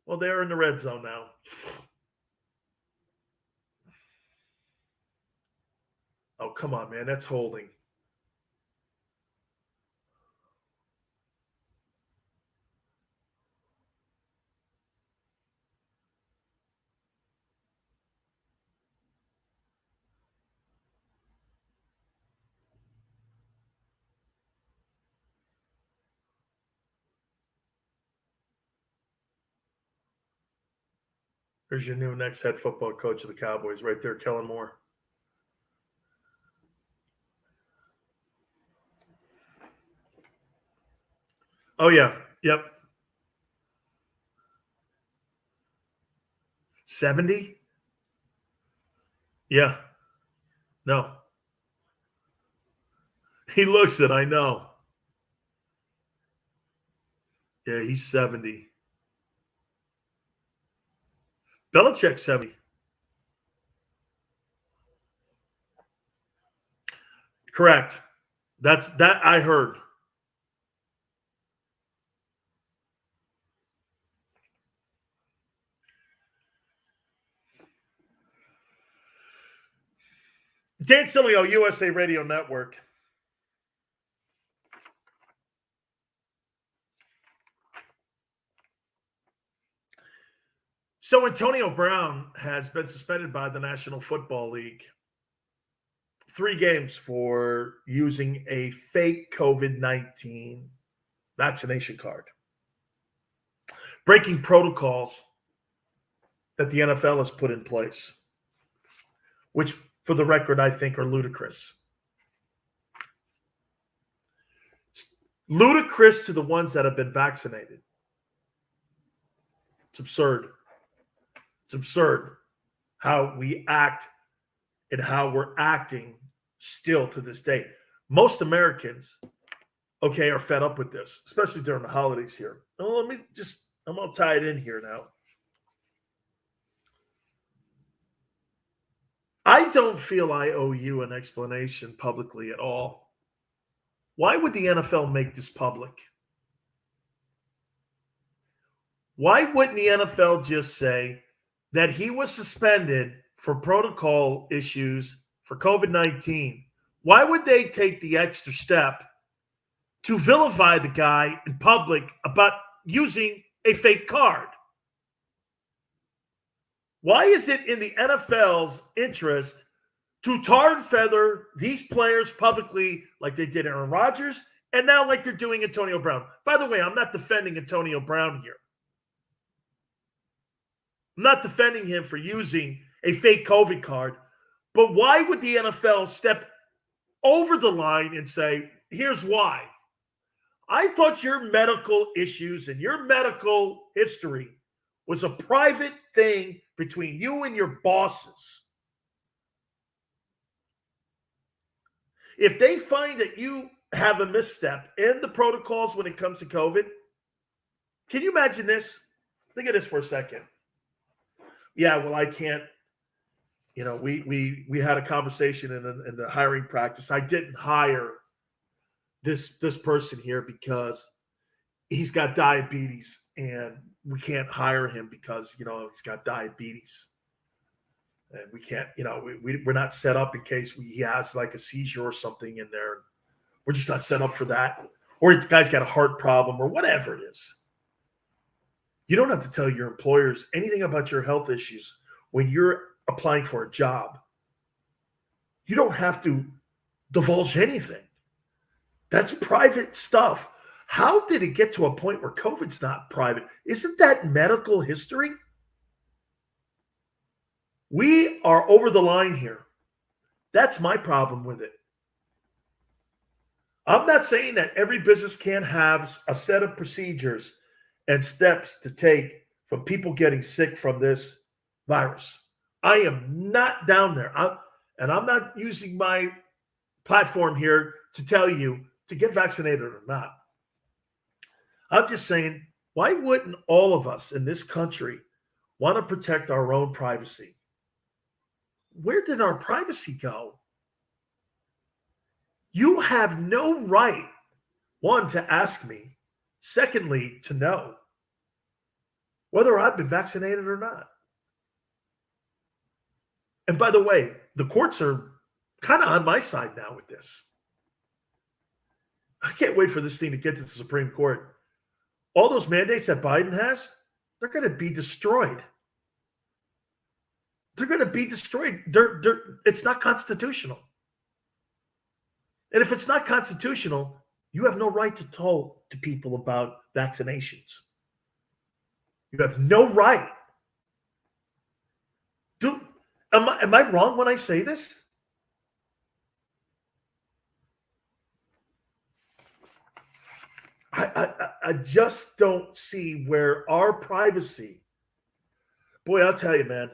Well, they're in the red zone now. Oh, come on, man. That's holding. There's your new next head football coach of the Cowboys right there, Kellen Moore. Oh, yeah. Yep. 70? Yeah. No. He looks it, I know. Yeah, he's 70. Belichick's 70. Correct. That I heard. Dan Sileo, USA Radio Network. So Antonio Brown has been suspended by the National Football League. 3 games for using a fake COVID-19 vaccination card. Breaking protocols that the NFL has put in place, which, for the record, I think are ludicrous. Ludicrous to the ones that have been vaccinated. It's absurd. It's absurd how we act and how we're acting still to this day. Most Americans, are fed up with this, especially during the holidays here. Oh, I'm going to tie it in here now. I don't feel I owe you an explanation publicly at all. Why would the NFL make this public? Why wouldn't the NFL just say that he was suspended for protocol issues for COVID-19? Why would they take the extra step to vilify the guy in public about using a fake card? Why is it in the NFL's interest to tar and feather these players publicly like they did Aaron Rodgers and now like they're doing Antonio Brown? By the way, I'm not defending Antonio Brown here. I'm not defending him for using a fake COVID card. But why would the NFL step over the line and say, here's why? I thought your medical issues and your medical history was a private thing between you and your bosses. If they find that you have a misstep in the protocols when it comes to COVID, can you imagine this? Think of this for a second. Yeah, well, I can't. We had a conversation in the hiring practice. I didn't hire this person here because he's got diabetes, and we can't hire him because he's got diabetes, and we can't. We're not set up in case he has like a seizure or something in there. We're just not set up for that. Or the guy's got a heart problem or whatever it is. You don't have to tell your employers anything about your health issues when you're applying for a job. You don't have to divulge anything. That's private stuff. How did it get to a point where COVID's not private? Isn't that medical history? We are over the line here. That's my problem with it. I'm not saying that every business can't have a set of procedures and steps to take from people getting sick from this virus. I am not down there. I'm not using my platform here to tell you to get vaccinated or not. I'm just saying, why wouldn't all of us in this country want to protect our own privacy? Where did our privacy go? You have no right, one, to ask me. Secondly, to know whether I've been vaccinated or not. And by the way, the courts are kind of on my side now with this. I can't wait for this thing to get to the Supreme Court. All those mandates that Biden has, they're going to be destroyed. They're going to be destroyed. It's not constitutional. And if it's not constitutional, you have no right to talk to people about vaccinations. You have no right. Am I wrong when I say this? I just don't see where our privacy. Boy, I'll tell you, man.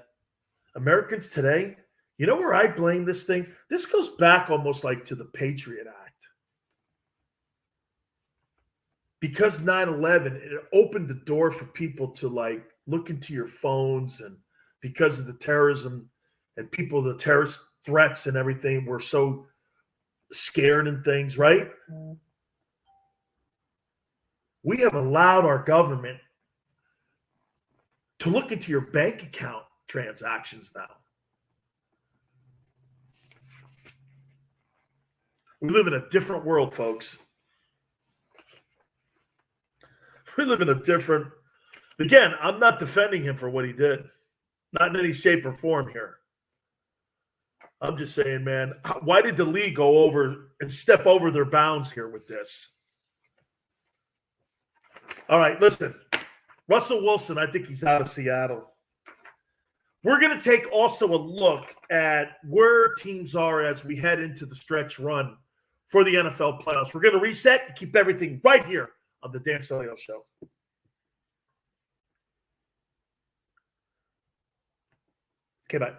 Americans today, you know where I blame this thing? This goes back almost like to the Patriot Act. Because 9/11, it opened the door for people to like look into your phones, and because of the terrorism and people, the terrorist threats and everything, were so scared and things, right? We have allowed our government to look into your bank account transactions now. We live in a different world, folks. We live in a different. Again, I'm not defending him for what he did, not in any shape or form here. I'm just saying, man, why did the league go over and step over their bounds here with this? All right, listen. Russell Wilson, I think he's out of Seattle. We're going to take also a look at where teams are as we head into the stretch run for the NFL playoffs. We're going to reset and keep everything right here on the Dan Sileo Show. Okay, bye.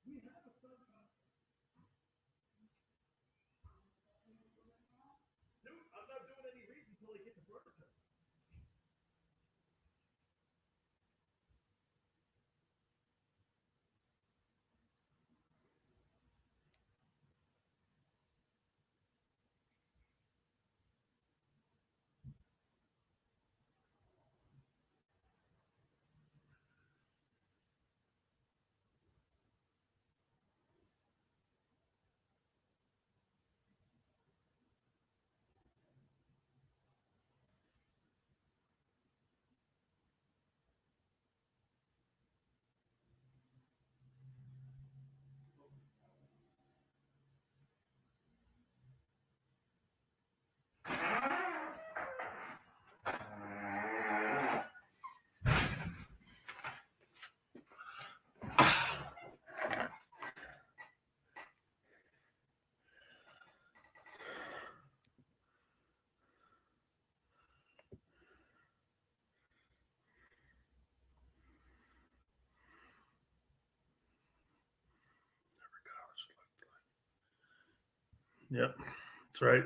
I'm not doing any reason until I get the birds in. Yep, that's right.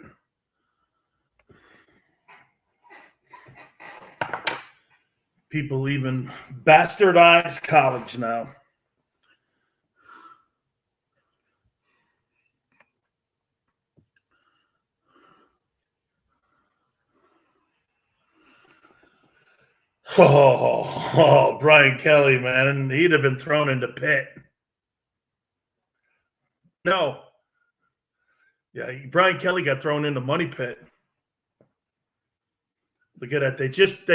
People even bastardize college now. Oh, Brian Kelly, man. He'd have been thrown into pit. No. Yeah, Brian Kelly got thrown into money pit. Look at that. They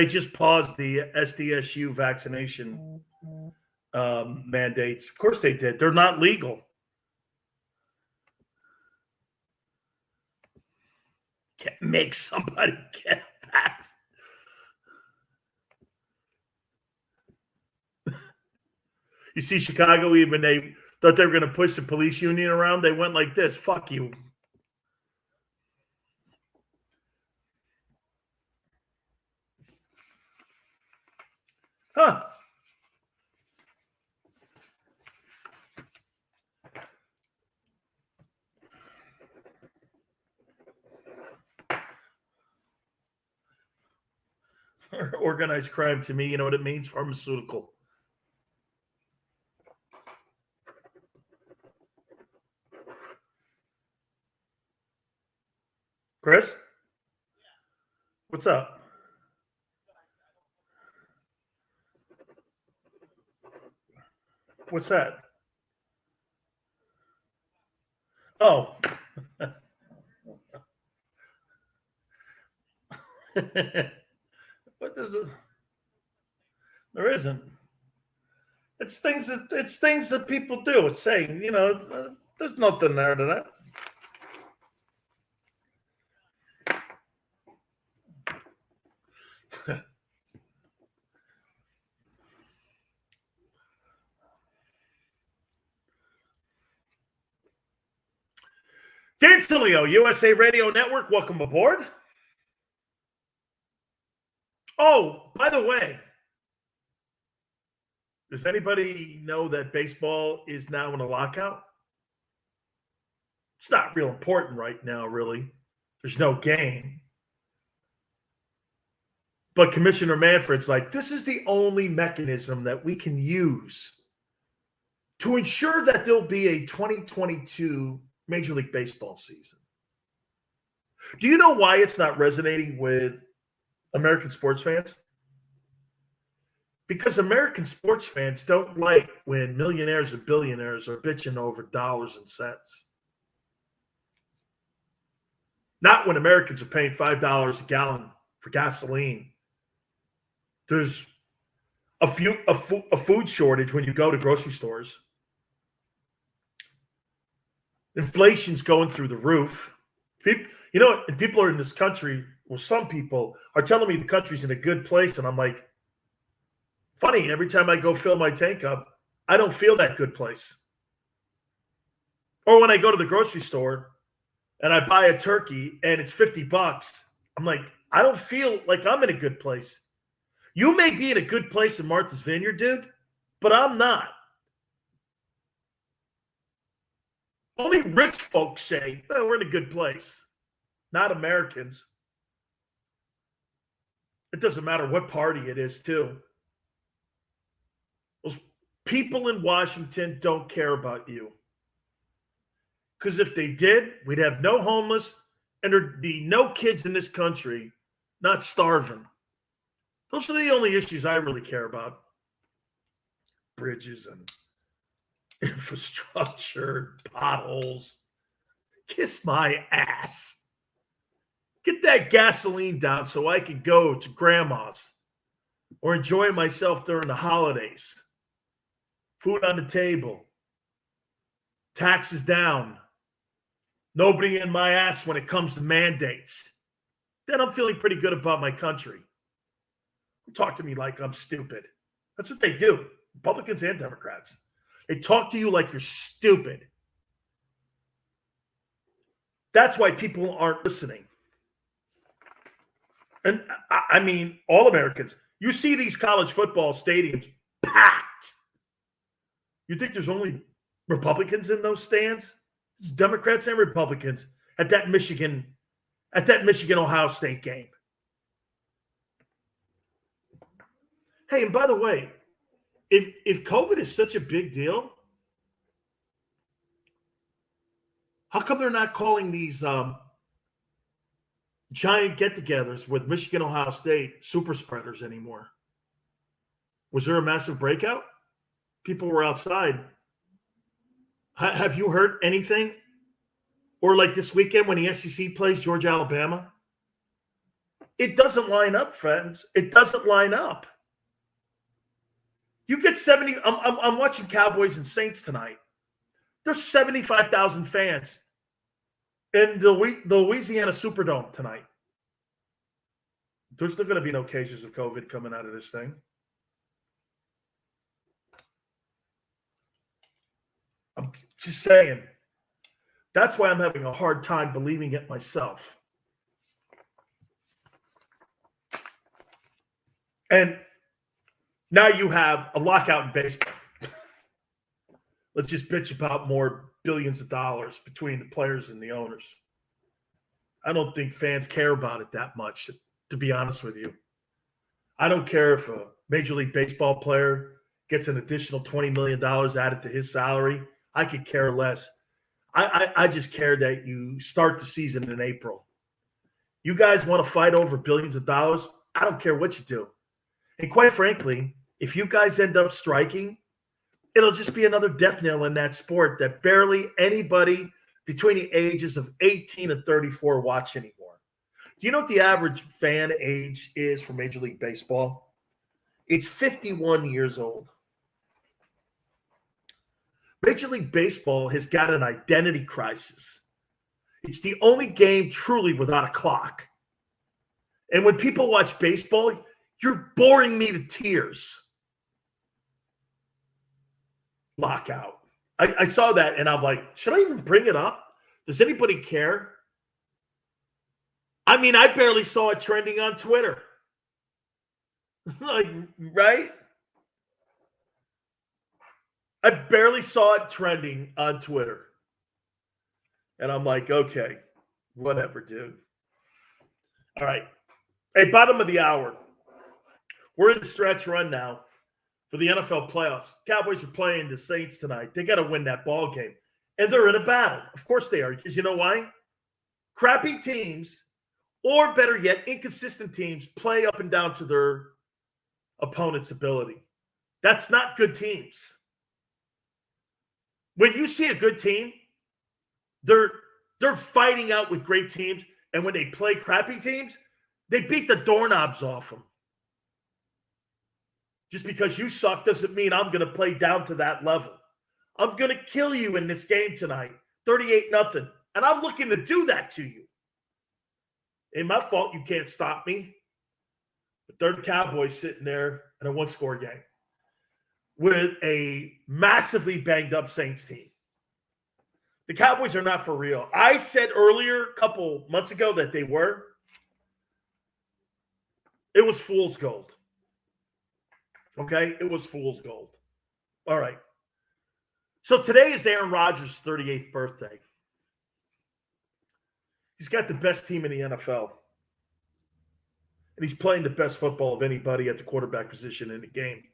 just paused the SDSU vaccination mandates. Of course they did. They're not legal. Can't make somebody get a vaccine. You see, Chicago, even they thought they were going to push the police union around. They went like this. Fuck you. Huh. Organized crime, to me, you know what it means? Pharmaceutical. Chris? What's up? What's that? Oh. What does it? There isn't. It's things that people do. It's saying, there's nothing there to that. Dan Sileo, USA Radio Network, welcome aboard. Oh, by the way, does anybody know that baseball is now in a lockout? It's not real important right now, really. There's no game. But Commissioner Manfred's like, this is the only mechanism that we can use to ensure that there'll be a 2022 Major League Baseball season. Do you know why it's not resonating with American sports fans? Because American sports fans don't like when millionaires and billionaires are bitching over dollars and cents. Not when Americans are paying $5 a gallon for gasoline. There's a food shortage when you go to grocery stores. Inflation's going through the roof. People are in this country, well, some people are telling me the country's in a good place, and I'm like, funny, every time I go fill my tank up, I don't feel that good place. Or when I go to the grocery store and I buy a turkey and it's $50, I'm like, I don't feel like I'm in a good place. You may be in a good place in Martha's Vineyard, dude, but I'm not. Only rich folks say, well, we're in a good place. Not Americans. It doesn't matter what party it is, too. Those people in Washington don't care about you. Because if they did, we'd have no homeless and there'd be no kids in this country not starving. Those are the only issues I really care about. Bridges and infrastructure, potholes. Kiss my ass. Get that gasoline down so I can go to grandma's or enjoy myself during the holidays. Food on the table. Taxes down. Nobody in my ass when it comes to mandates. Then I'm feeling pretty good about my country. Don't talk to me like I'm stupid. That's what they do. Republicans and Democrats. They talk to you like you're stupid. That's why people aren't listening. And I mean, all Americans. You see these college football stadiums packed. You think there's only Republicans in those stands? It's Democrats and Republicans at that Michigan Ohio State game. Hey, and by the way, if COVID is such a big deal, how come they're not calling these giant get-togethers with Michigan, Ohio State super spreaders anymore? Was there a massive breakout? People were outside. Have you heard anything? Or like this weekend when the SEC plays Georgia, Alabama? It doesn't line up, friends. It doesn't line up. You get 70. I'm watching Cowboys and Saints tonight. There's 75,000 fans in the Louisiana Superdome tonight. There's still going to be no cases of COVID coming out of this thing. I'm just saying. That's why I'm having a hard time believing it myself. And now you have a lockout in baseball. Let's just bitch about more billions of dollars between the players and the owners. I don't think fans care about it that much, to be honest with you. I don't care if a Major League Baseball player gets an additional $20 million added to his salary. I could care less. I just care that you start the season in April. You guys want to fight over billions of dollars? I don't care what you do. And quite frankly, if you guys end up striking, it'll just be another death knell in that sport that barely anybody between the ages of 18 and 34 watch anymore. Do you know what the average fan age is for Major League Baseball? It's 51 years old. Major League Baseball has got an identity crisis. It's the only game truly without a clock. And when people watch baseball, you're boring me to tears. Lockout. I saw that and I'm like, should I even bring it up? Does anybody care? I mean, I barely saw it trending on Twitter. Like, right? I barely saw it trending on Twitter. And I'm like, okay, whatever, dude. All right. Hey, bottom of the hour. We're in the stretch run now for the NFL playoffs. Cowboys are playing the Saints tonight. They got to win that ball game. And they're in a battle. Of course they are. Because you know why? Crappy teams, or better yet, inconsistent teams, play up and down to their opponent's ability. That's not good teams. When you see a good team, they're fighting out with great teams, and when they play crappy teams, they beat the doorknobs off them. Just because you suck doesn't mean I'm going to play down to that level. I'm going to kill you in this game tonight, 38-0, and I'm looking to do that to you. Ain't my fault you can't stop me. But they're the Cowboys sitting there in a one-score game with a massively banged-up Saints team. The Cowboys are not for real. I said earlier, a couple months ago, that they were. It was fool's gold. Okay? It was fool's gold. All right. So today is Aaron Rodgers' 38th birthday. He's got the best team in the NFL. And he's playing the best football of anybody at the quarterback position in the game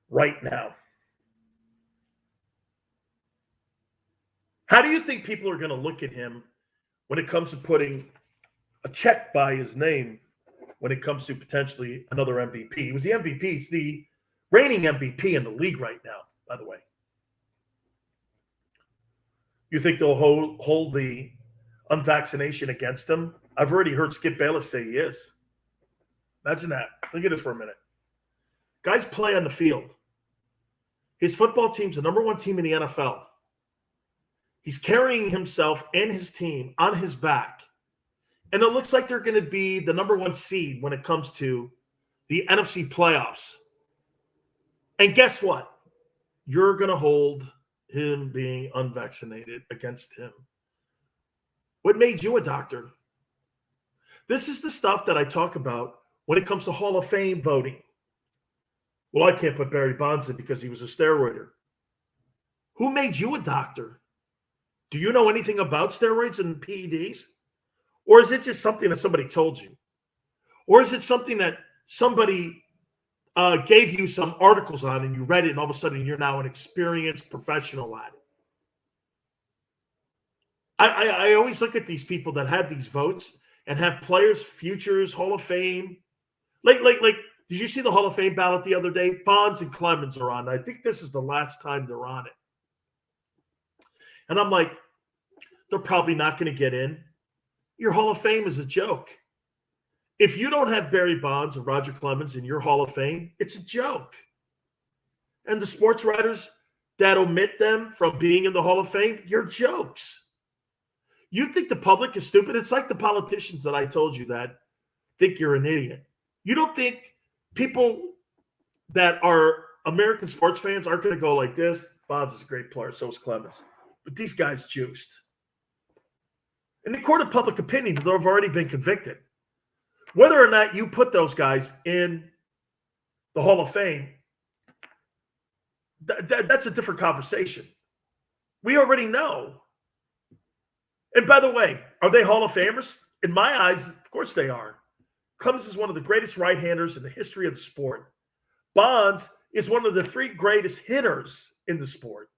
right now. How do you think people are going to look at him when it comes to putting a check by his name when it comes to potentially another MVP? He was the MVP. He's the reigning MVP in the league right now, by the way. You think they'll hold the unvaccination against him? I've already heard Skip Bayless say he is. Imagine that. Think of this for a minute. Guys play on the field. His football team's the number one team in the NFL. He's carrying himself and his team on his back. And it looks like they're going to be the number one seed when it comes to the NFC playoffs. And guess what? You're going to hold him being unvaccinated against him. What made you a doctor? This is the stuff that I talk about when it comes to Hall of Fame voting. Well, I can't put Barry Bonds in because he was a steroider. Who made you a doctor? Do you know anything about steroids and PEDs? Or is it just something that somebody told you? Or is it something that somebody gave you some articles on and you read it and all of a sudden you're now an experienced professional at it? I always look at these people that have these votes and have players, futures, Hall of Fame. Like, did you see the Hall of Fame ballot the other day? Bonds and Clemens are on. I think this is the last time they're on it. And I'm like, they're probably not going to get in. Your Hall of Fame is a joke. If you don't have Barry Bonds and Roger Clemens in your Hall of Fame, it's a joke. And the sports writers that omit them from being in the Hall of Fame, you're jokes. You think the public is stupid? It's like the politicians that I told you that think you're an idiot. You don't think people that are American sports fans aren't going to go like this? Bonds is a great player, so is Clemens. But these guys juiced. In the court of public opinion, they've already been convicted. Whether or not you put those guys in the Hall of Fame, that's a different conversation. We already know. And by the way, are they Hall of Famers? In my eyes, of course they are. Clemens is one of the greatest right-handers in the history of the sport. Bonds is one of the three greatest hitters in the sport.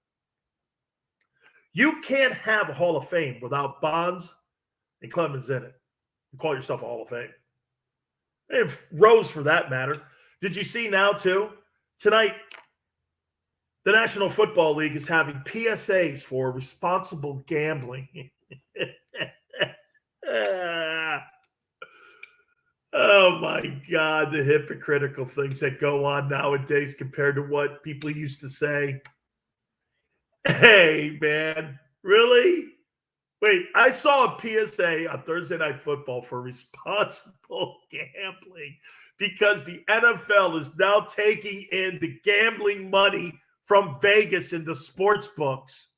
You can't have a Hall of Fame without Bonds and Clemens in it. You call yourself a Hall of Fame. And Rose, for that matter. Did you see now, too? Tonight, the National Football League is having PSAs for responsible gambling. Oh, my God, the hypocritical things that go on nowadays compared to what people used to say. Hey, man, really? Wait, I saw a PSA on Thursday Night Football for responsible gambling because the NFL is now taking in the gambling money from Vegas into sports books.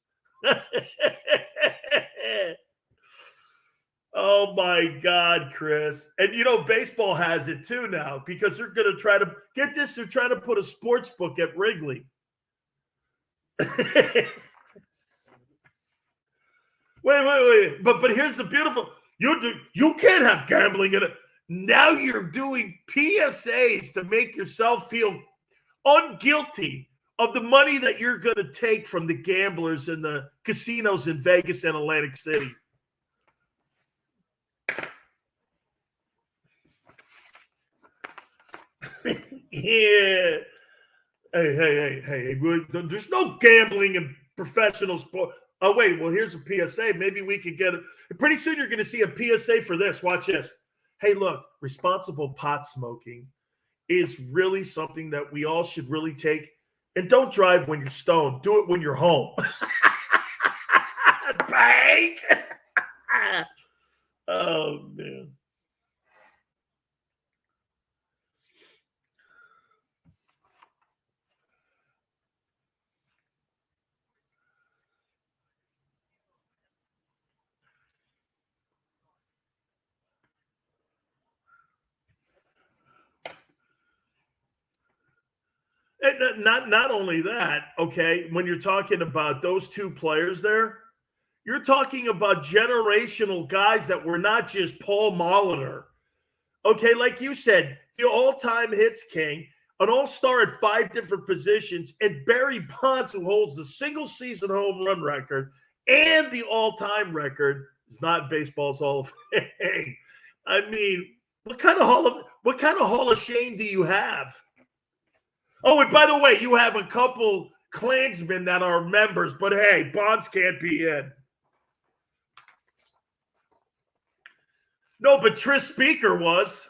Oh, my God, Chris. And, you know, baseball has it, too, now because they're going to try to – get this, they're trying to put a sports book at Wrigley. Wait. But here's the beautiful. You can't have gambling in it. Now you're doing PSAs to make yourself feel unguilty of the money that you're going to take from the gamblers in the casinos in Vegas and Atlantic City. Yeah. Hey. There's no gambling in professional sport. Oh, wait. Well, here's a PSA. Maybe we could get it. Pretty soon you're going to see a PSA for this. Watch this. Hey, look, responsible pot smoking is really something that we all should really take. And don't drive when you're stoned. Do it when you're home. Bang! Oh, man. And not only that, okay, when you're talking about those two players there, you're talking about generational guys that were not just Paul Molitor. Okay, like you said, the all-time hits king, an all-star at 5 different positions, and Barry Bonds, who holds the single-season home run record and the all-time record, is not in baseball's Hall of Fame. I mean, what kind of Hall of Shame do you have? Oh, and by the way, you have a couple Klansmen that are members, but hey, Bonds can't be in. No, but Tris Speaker was.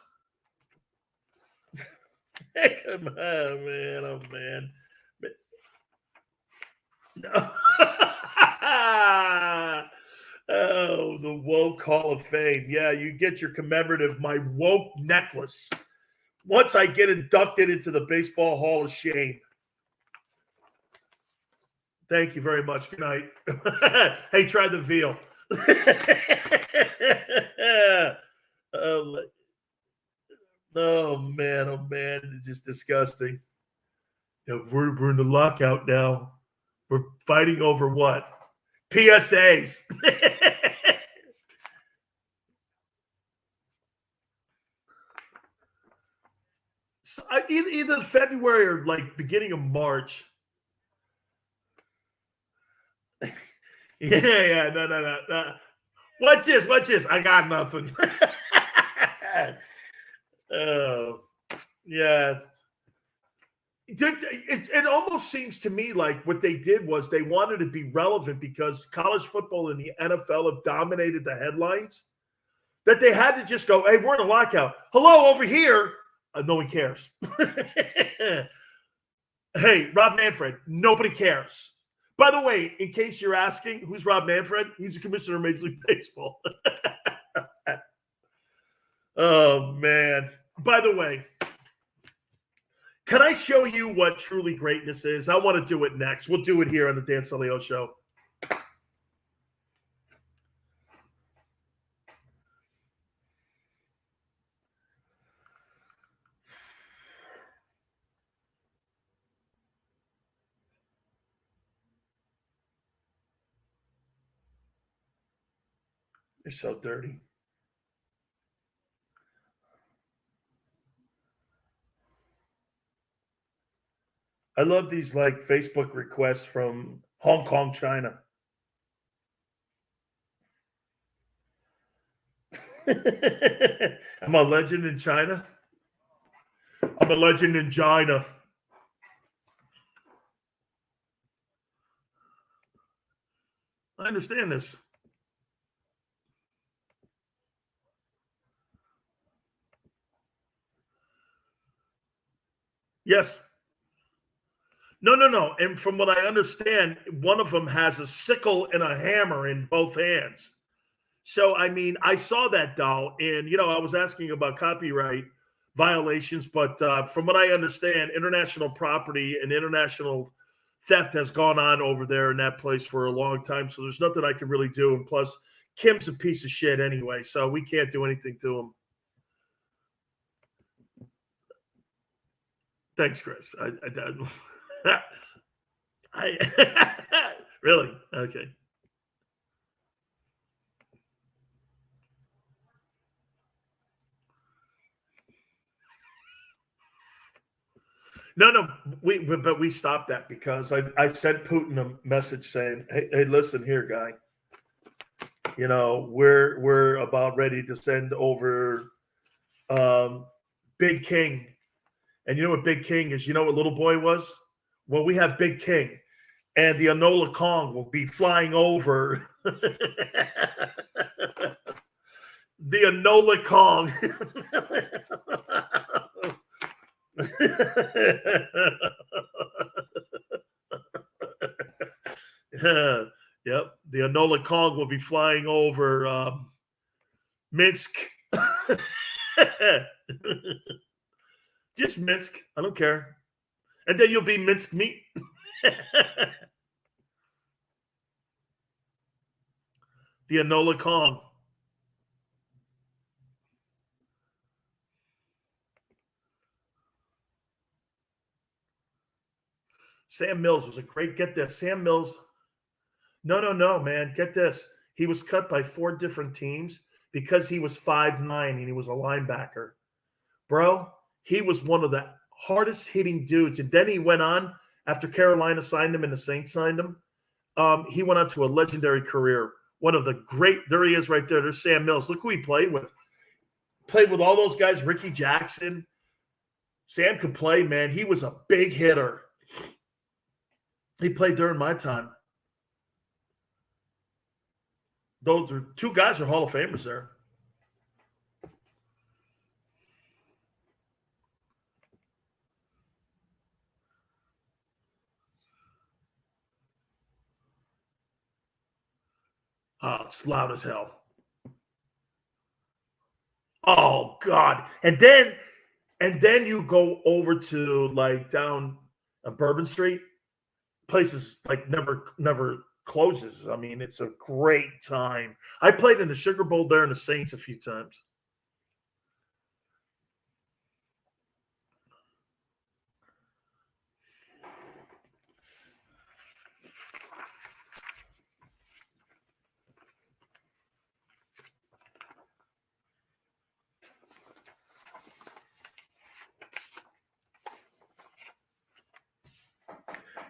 Come on, man. Oh, man. Oh, the woke Hall of Fame. Yeah, you get your commemorative, my woke necklace. Once I get inducted into the Baseball Hall of Shame. Thank you very much. Good night. Hey, try the veal. Oh, man. It's just disgusting. You know, we're in the lockout now. We're fighting over what? PSAs. So either February or like beginning of March. Yeah, no. What's this? I got nothing. Oh, yeah. It almost seems to me like what they did was they wanted to be relevant because college football and the NFL have dominated the headlines, that they had to just go, hey, we're in a lockout. Hello, over here. No one cares. Hey, Rob Manfred, nobody cares. By the way, in case you're asking, who's Rob Manfred? He's the commissioner of Major League Baseball. Oh, man. By the way, can I show you what truly greatness is? I want to do it next. We'll do it here on the Dan Sileo Show. You're so dirty. I love these like Facebook requests from Hong Kong, China. I'm a legend in China. I'm a legend in China. I understand this. Yes. No. And from what I understand, one of them has a sickle and a hammer in both hands. So, I mean, I saw that doll, and, I was asking about copyright violations, but from what I understand, international property and international theft has gone on over there in that place for a long time. So there's nothing I can really do. And plus, Kim's a piece of shit anyway, so we can't do anything to him. Thanks, Chris. I really? Okay. No, but we stopped that because I sent Putin a message saying, hey, listen here, guy. We're about ready to send over Big King. And you know what Big King is? You know what Little Boy was? Well, we have Big King. And the Enola Kong will be flying over. The Enola Kong. Yep. The Enola Kong will be flying over Minsk. Just Minsk. I don't care. And then you'll be minced meat. The Enola Kong. Sam Mills was a great, get this, Sam Mills. No, man, get this. He was cut by 4 different teams because he was 5'9" and he was a linebacker. Bro, he was one of the hardest hitting dudes. And then he went on, after Carolina signed him and the Saints signed him, he went on to a legendary career. One of the great, there he is right there. There's Sam Mills. Look who he played with. Played with all those guys, Ricky Jackson. Sam could play, man. He was a big hitter. He played during my time. Those are 2 guys are Hall of Famers there. Oh, it's loud as hell. Oh God. And then you go over to like down Bourbon Street. Places like never closes. I mean, it's a great time. I played in the Sugar Bowl there in the Saints a few times.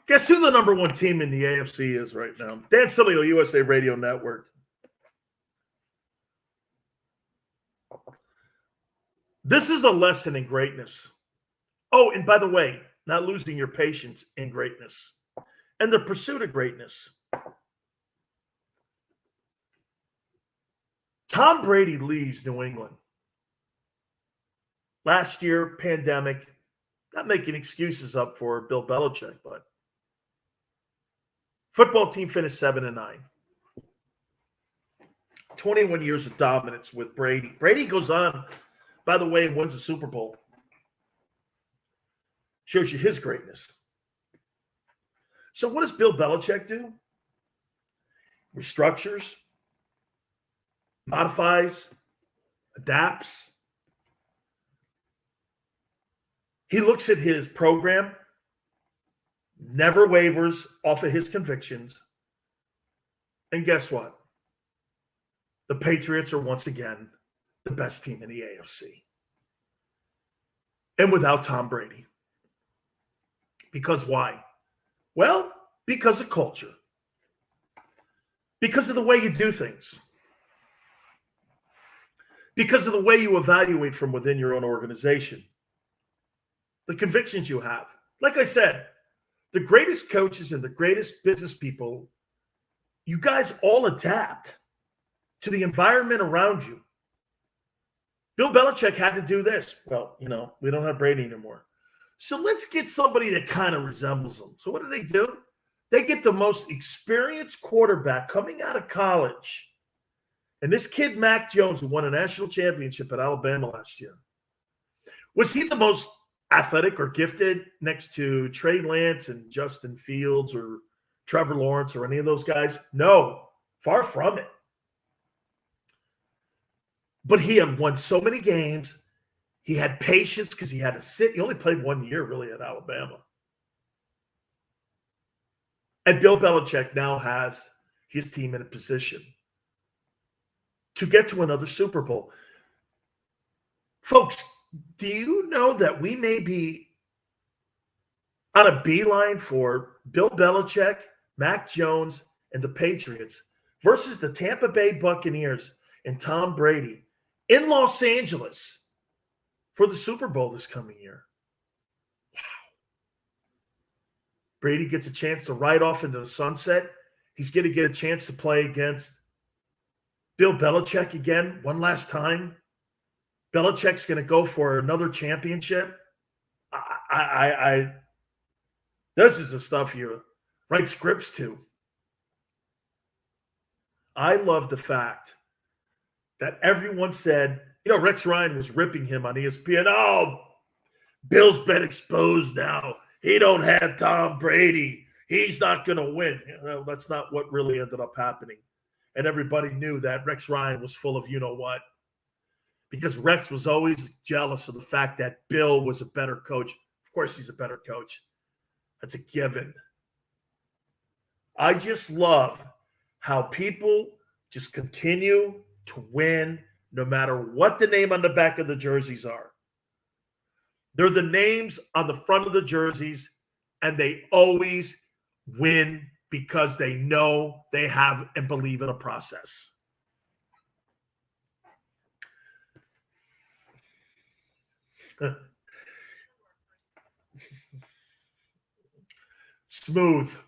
Guess who the number 1 team in the AFC is right now? Dan Sileo, USA Radio Network. This is a lesson in greatness. Oh, and by the way, not losing your patience in greatness and the pursuit of greatness. Tom Brady leaves New England. Last year, pandemic, not making excuses up for Bill Belichick, but football team finished 7-9. 21 years of dominance with Brady. Brady goes on, by the way, and wins the Super Bowl. Shows you his greatness. So what does Bill Belichick do? Restructures, modifies, adapts. He looks at his program, never wavers off of his convictions. And guess what? The Patriots are once again the best team in the AFC. And without Tom Brady. Because why? Well, because of culture. Because of the way you do things. Because of the way you evaluate from within your own organization. The convictions you have. Like I said, the greatest coaches and the greatest business people, you guys all adapt to the environment around you. Bill Belichick had to do this. Well, we don't have Brady anymore. So let's get somebody that kind of resembles him. So what do? They get the most experienced quarterback coming out of college. And this kid, Mac Jones, who won a national championship at Alabama last year. Was he the most athletic or gifted next to Trey Lance and Justin Fields or Trevor Lawrence or any of those guys? No, far from it. But he had won so many games. He had patience because he had to sit. He only played 1 year, really, at Alabama. And Bill Belichick now has his team in a position to get to another Super Bowl. Folks, do you know that we may be on a beeline for Bill Belichick, Mac Jones, and the Patriots versus the Tampa Bay Buccaneers and Tom Brady in Los Angeles for the Super Bowl this coming year? Wow. Brady gets a chance to ride off into the sunset. He's going to get a chance to play against Bill Belichick again one last time. Belichick's going to go for another championship. This is the stuff you write scripts to. I love the fact that everyone said, Rex Ryan was ripping him on ESPN. Oh, Bill's been exposed now. He don't have Tom Brady. He's not going to win. Well, that's not what really ended up happening. And everybody knew that Rex Ryan was full of you-know-what. Because Rex was always jealous of the fact that Bill was a better coach. Of course he's a better coach. That's a given. I just love how people just continue to win no matter what the name on the back of the jerseys are. They're the names on the front of the jerseys, and they always win because they know they have and believe in a process. Smooth.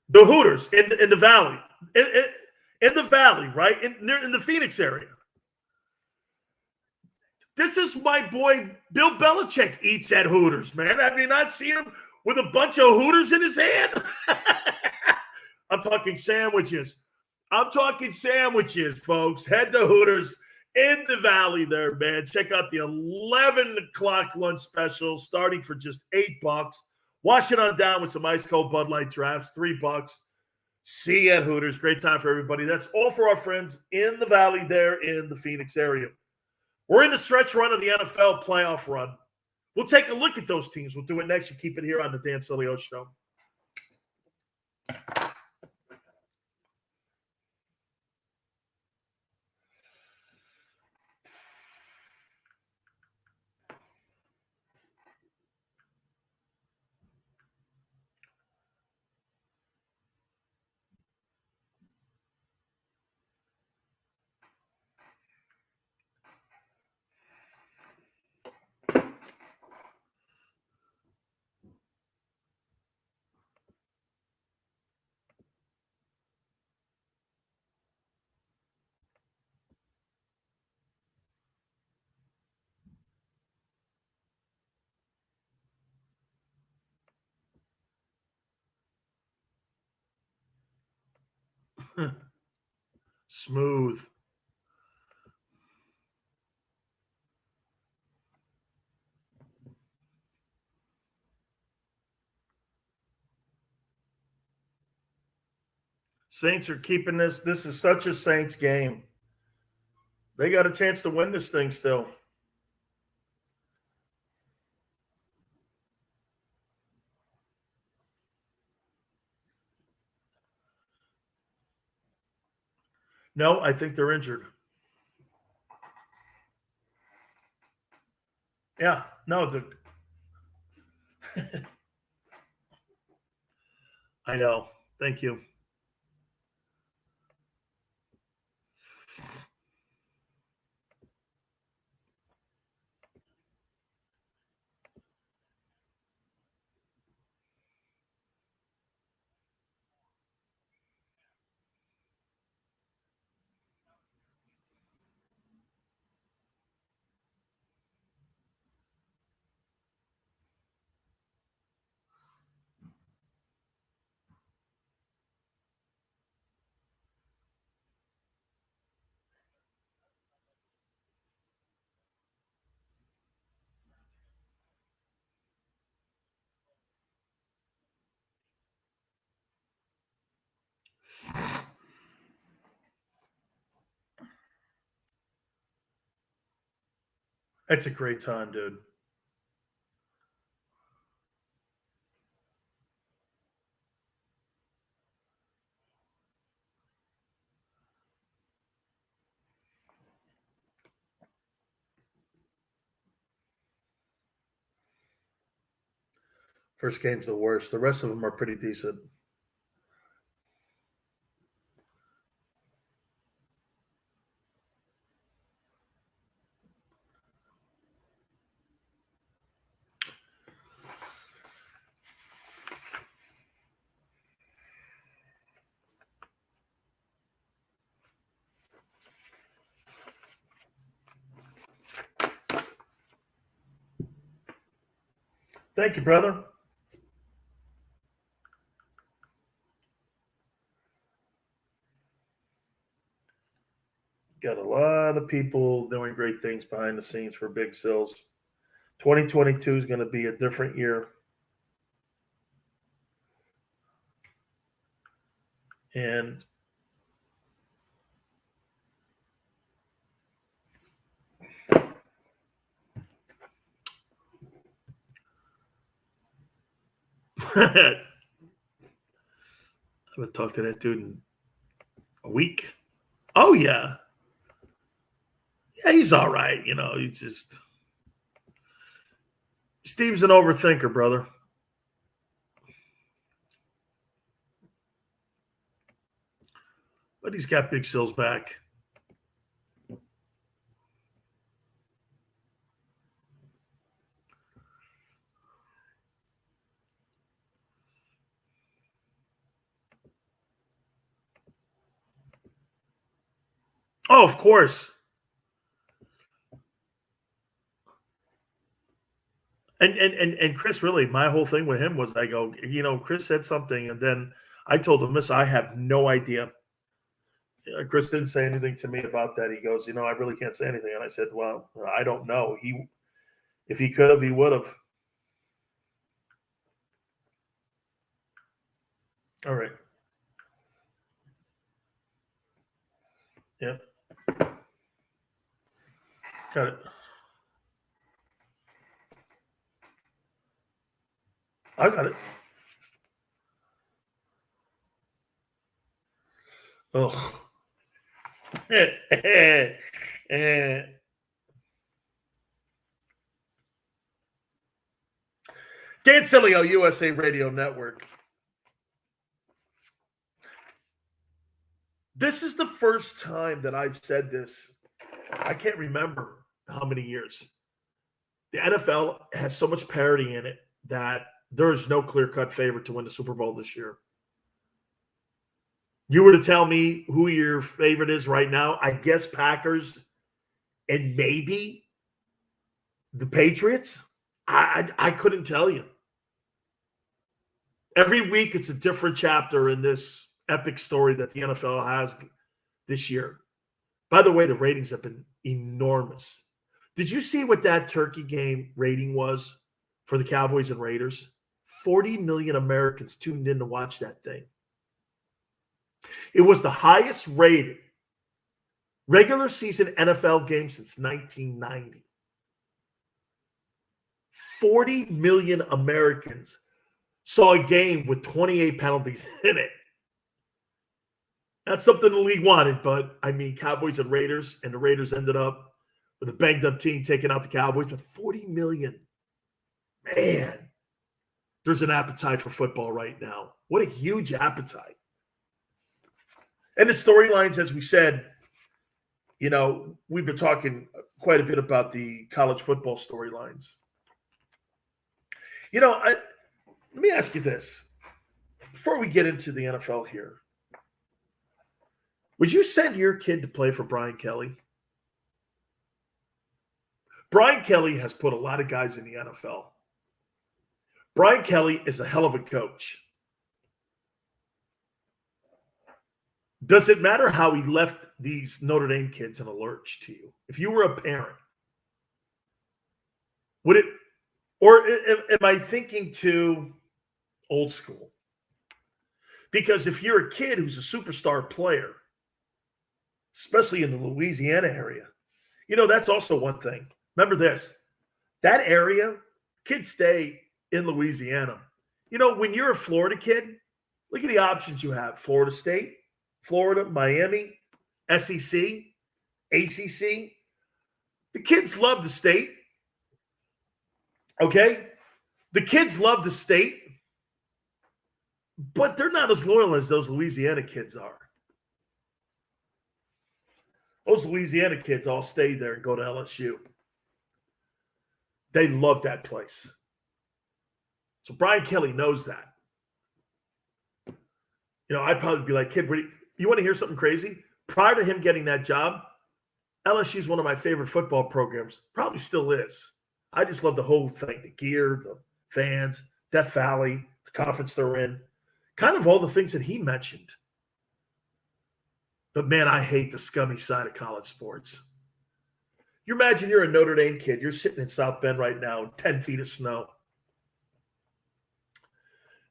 The Hooters in the Valley. In the Valley, right? In the Phoenix area. This is my boy Bill Belichick eats at Hooters, man. Have you not seen him with a bunch of Hooters in his hand? I'm talking sandwiches. Folks. Head to Hooters in the Valley there, man. Check out the 11 o'clock lunch special starting for just $8. Wash it on down with some ice cold Bud Light drafts, $3. See you at Hooters. Great time for everybody. That's all for our friends in the Valley there in the Phoenix area. We're in the stretch run of the NFL playoff run. We'll take a look at those teams. We'll do it next. You keep it here on the Dan Sileo Show. Smooth. Saints are keeping this. This is such a Saints game. They got a chance to win this thing still. No, I think they're injured. Yeah, no. I know. Thank you. It's a great time, dude. First game's the worst. The rest of them are pretty decent. Thank you, brother. Got a lot of people doing great things behind the scenes for Big Sills. 2022 is going to be a different year. And I haven't talked to that dude in a week. Oh, yeah. Yeah, he's all right. You know, he's just. Steve's an overthinker, brother. But he's got Big Sills back. Oh, of course. And Chris, really, my whole thing with him was I go, you know, Chris said something, and then I told him, "Miss, I have no idea." Chris didn't say anything to me about that. He goes, "You know, I really can't say anything." And I said, "Well, I don't know. If he could have, he would have." All right. Yeah. Got it. I got it. Ugh. Dan Sileo, USA Radio Network. This is the first time that I've said this. I can't remember how many years. The NFL has so much parity in it that there is no clear-cut favorite to win the Super Bowl this year. You were to tell me who your favorite is right now, I guess Packers and maybe the Patriots. I couldn't tell you. Every week it's a different chapter in this epic story that the NFL has this year. By the way, the ratings have been enormous. Did you see what that turkey game rating was for the Cowboys and Raiders? 40 million Americans tuned in to watch that thing. It was the highest rated regular season NFL game since 1990. 40 million Americans saw a game with 28 penalties in it. That's something the league wanted, but I mean, Cowboys and Raiders, and the Raiders ended up with a banged up team taking out the Cowboys, but 40 million. Man, there's an appetite for football right now. What a huge appetite. And the storylines, as we said, you know, we've been talking quite a bit about the college football storylines. You know, let me ask you this. Before we get into the NFL here, would you send your kid to play for Brian Kelly? Brian Kelly has put a lot of guys in the NFL. Brian Kelly is a hell of a coach. Does it matter how he left these Notre Dame kids in a lurch to you? If you were a parent, would it, or am I thinking too old school? Because if you're a kid who's a superstar player, especially in the Louisiana area, you know, that's also one thing. Remember this, that area, kids stay in Louisiana. You know, when you're a Florida kid, look at the options you have. Florida State, Florida, Miami, SEC, ACC. The kids love the state. Okay? The kids love the state, but they're not as loyal as those Louisiana kids are. Those Louisiana kids all stay there and go to LSU. They love that place. So Brian Kelly knows that. You know, I'd probably be like, kid, you want to hear something crazy? Prior to him getting that job, LSU is one of my favorite football programs. Probably still is. I just love the whole thing, the gear, the fans, Death Valley, the conference they're in, kind of all the things that he mentioned. But, man, I hate the scummy side of college sports. You imagine you're a Notre Dame kid. You're sitting in South Bend right now, 10 feet of snow.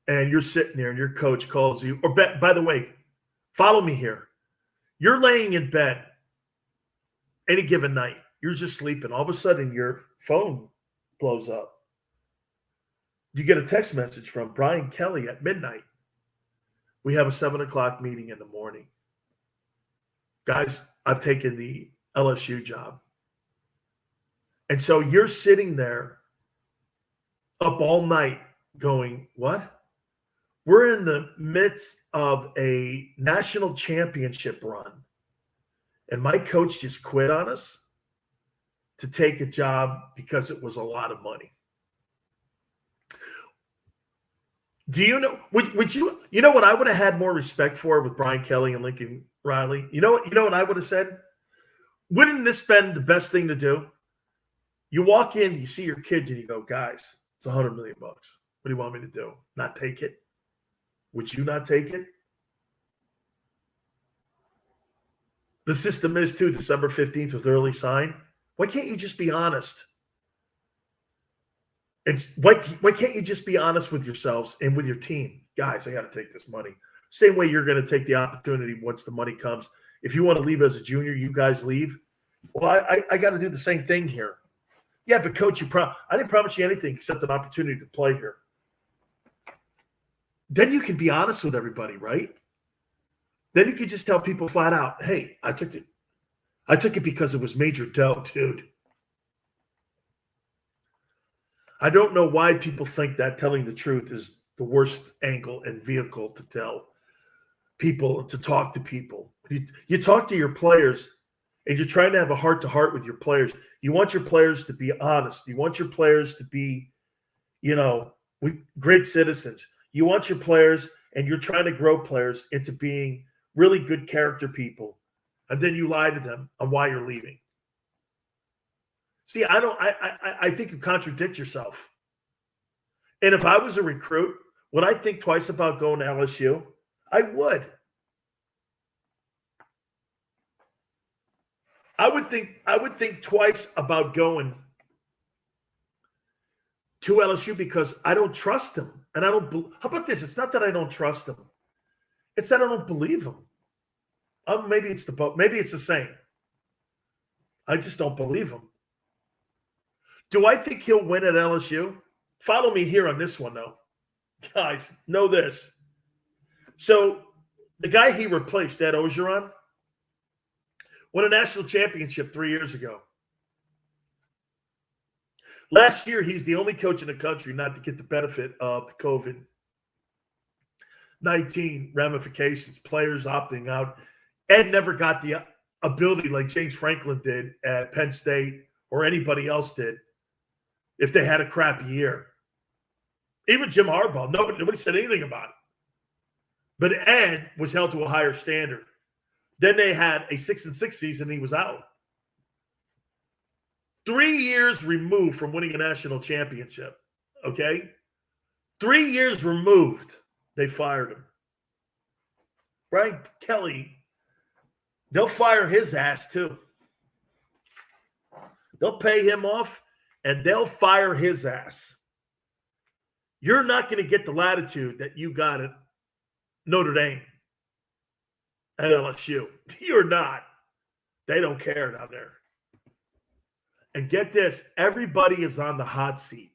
And you're sitting there and your coach calls you. Or, by the way, follow me here. You're laying in bed any given night. You're just sleeping. All of a sudden, your phone blows up. you get a text message from Brian Kelly at midnight. We have a 7 o'clock meeting in the morning. Guys, I've taken the LSU job. And so you're sitting there up all night going, what? We're in the midst of a national championship run. And my coach just quit on us to take a job because it was a lot of money. Do you know, would you know what I would have had more respect for with Brian Kelly and Lincoln Riley? You know what I would have said? Wouldn't this been the best thing to do? You walk in, you see your kids, and you go, guys, it's $100 million. What do you want me to do? Not take it? Would you not take it? The system is too, December 15th with early sign. Why can't you just be honest? Why can't you just be honest with yourselves and with your team? Guys, I got to take this money. Same way you're going to take the opportunity once the money comes. If you want to leave as a junior, you guys leave. Well, I got to do the same thing here. Yeah, but coach, I didn't promise you anything except an opportunity to play here. Then you can be honest with everybody, right? Then you can just tell people flat out, hey, I took it because it was major dough, dude. I don't know why people think that telling the truth is the worst angle and vehicle to tell people, to talk to people. You talk to your players and you're trying to have a heart-to-heart with your players. You want your players to be honest. You want your players to be, great citizens. You want your players, and you're trying to grow players into being really good character people. And then you lie to them on why you're leaving. See, I think you contradict yourself. And if I was a recruit, would I think twice about going to LSU? I would. I would think twice about going to LSU because I don't trust him. And how about this? It's not that I don't trust him. It's that I don't believe him. Maybe it's the same. I just don't believe him. Do I think he'll win at LSU? Follow me here on this one, though. Guys, know this. So the guy he replaced, Ed Ogeron, won a national championship 3 years ago. Last year, he's the only coach in the country not to get the benefit of the COVID-19 ramifications, players opting out. Ed never got the ability like James Franklin did at Penn State or anybody else did if they had a crappy year. Even Jim Harbaugh, nobody said anything about it. But Ed was held to a higher standard. Then they had a 6-6 season, and he was out. 3 years removed from winning a national championship, okay? 3 years removed, they fired him. Brian Kelly, they'll fire his ass too. They'll pay him off, and they'll fire his ass. You're not going to get the latitude that you got at Notre Dame, at LSU. You're not. They don't care down there. And get this, everybody is on the hot seat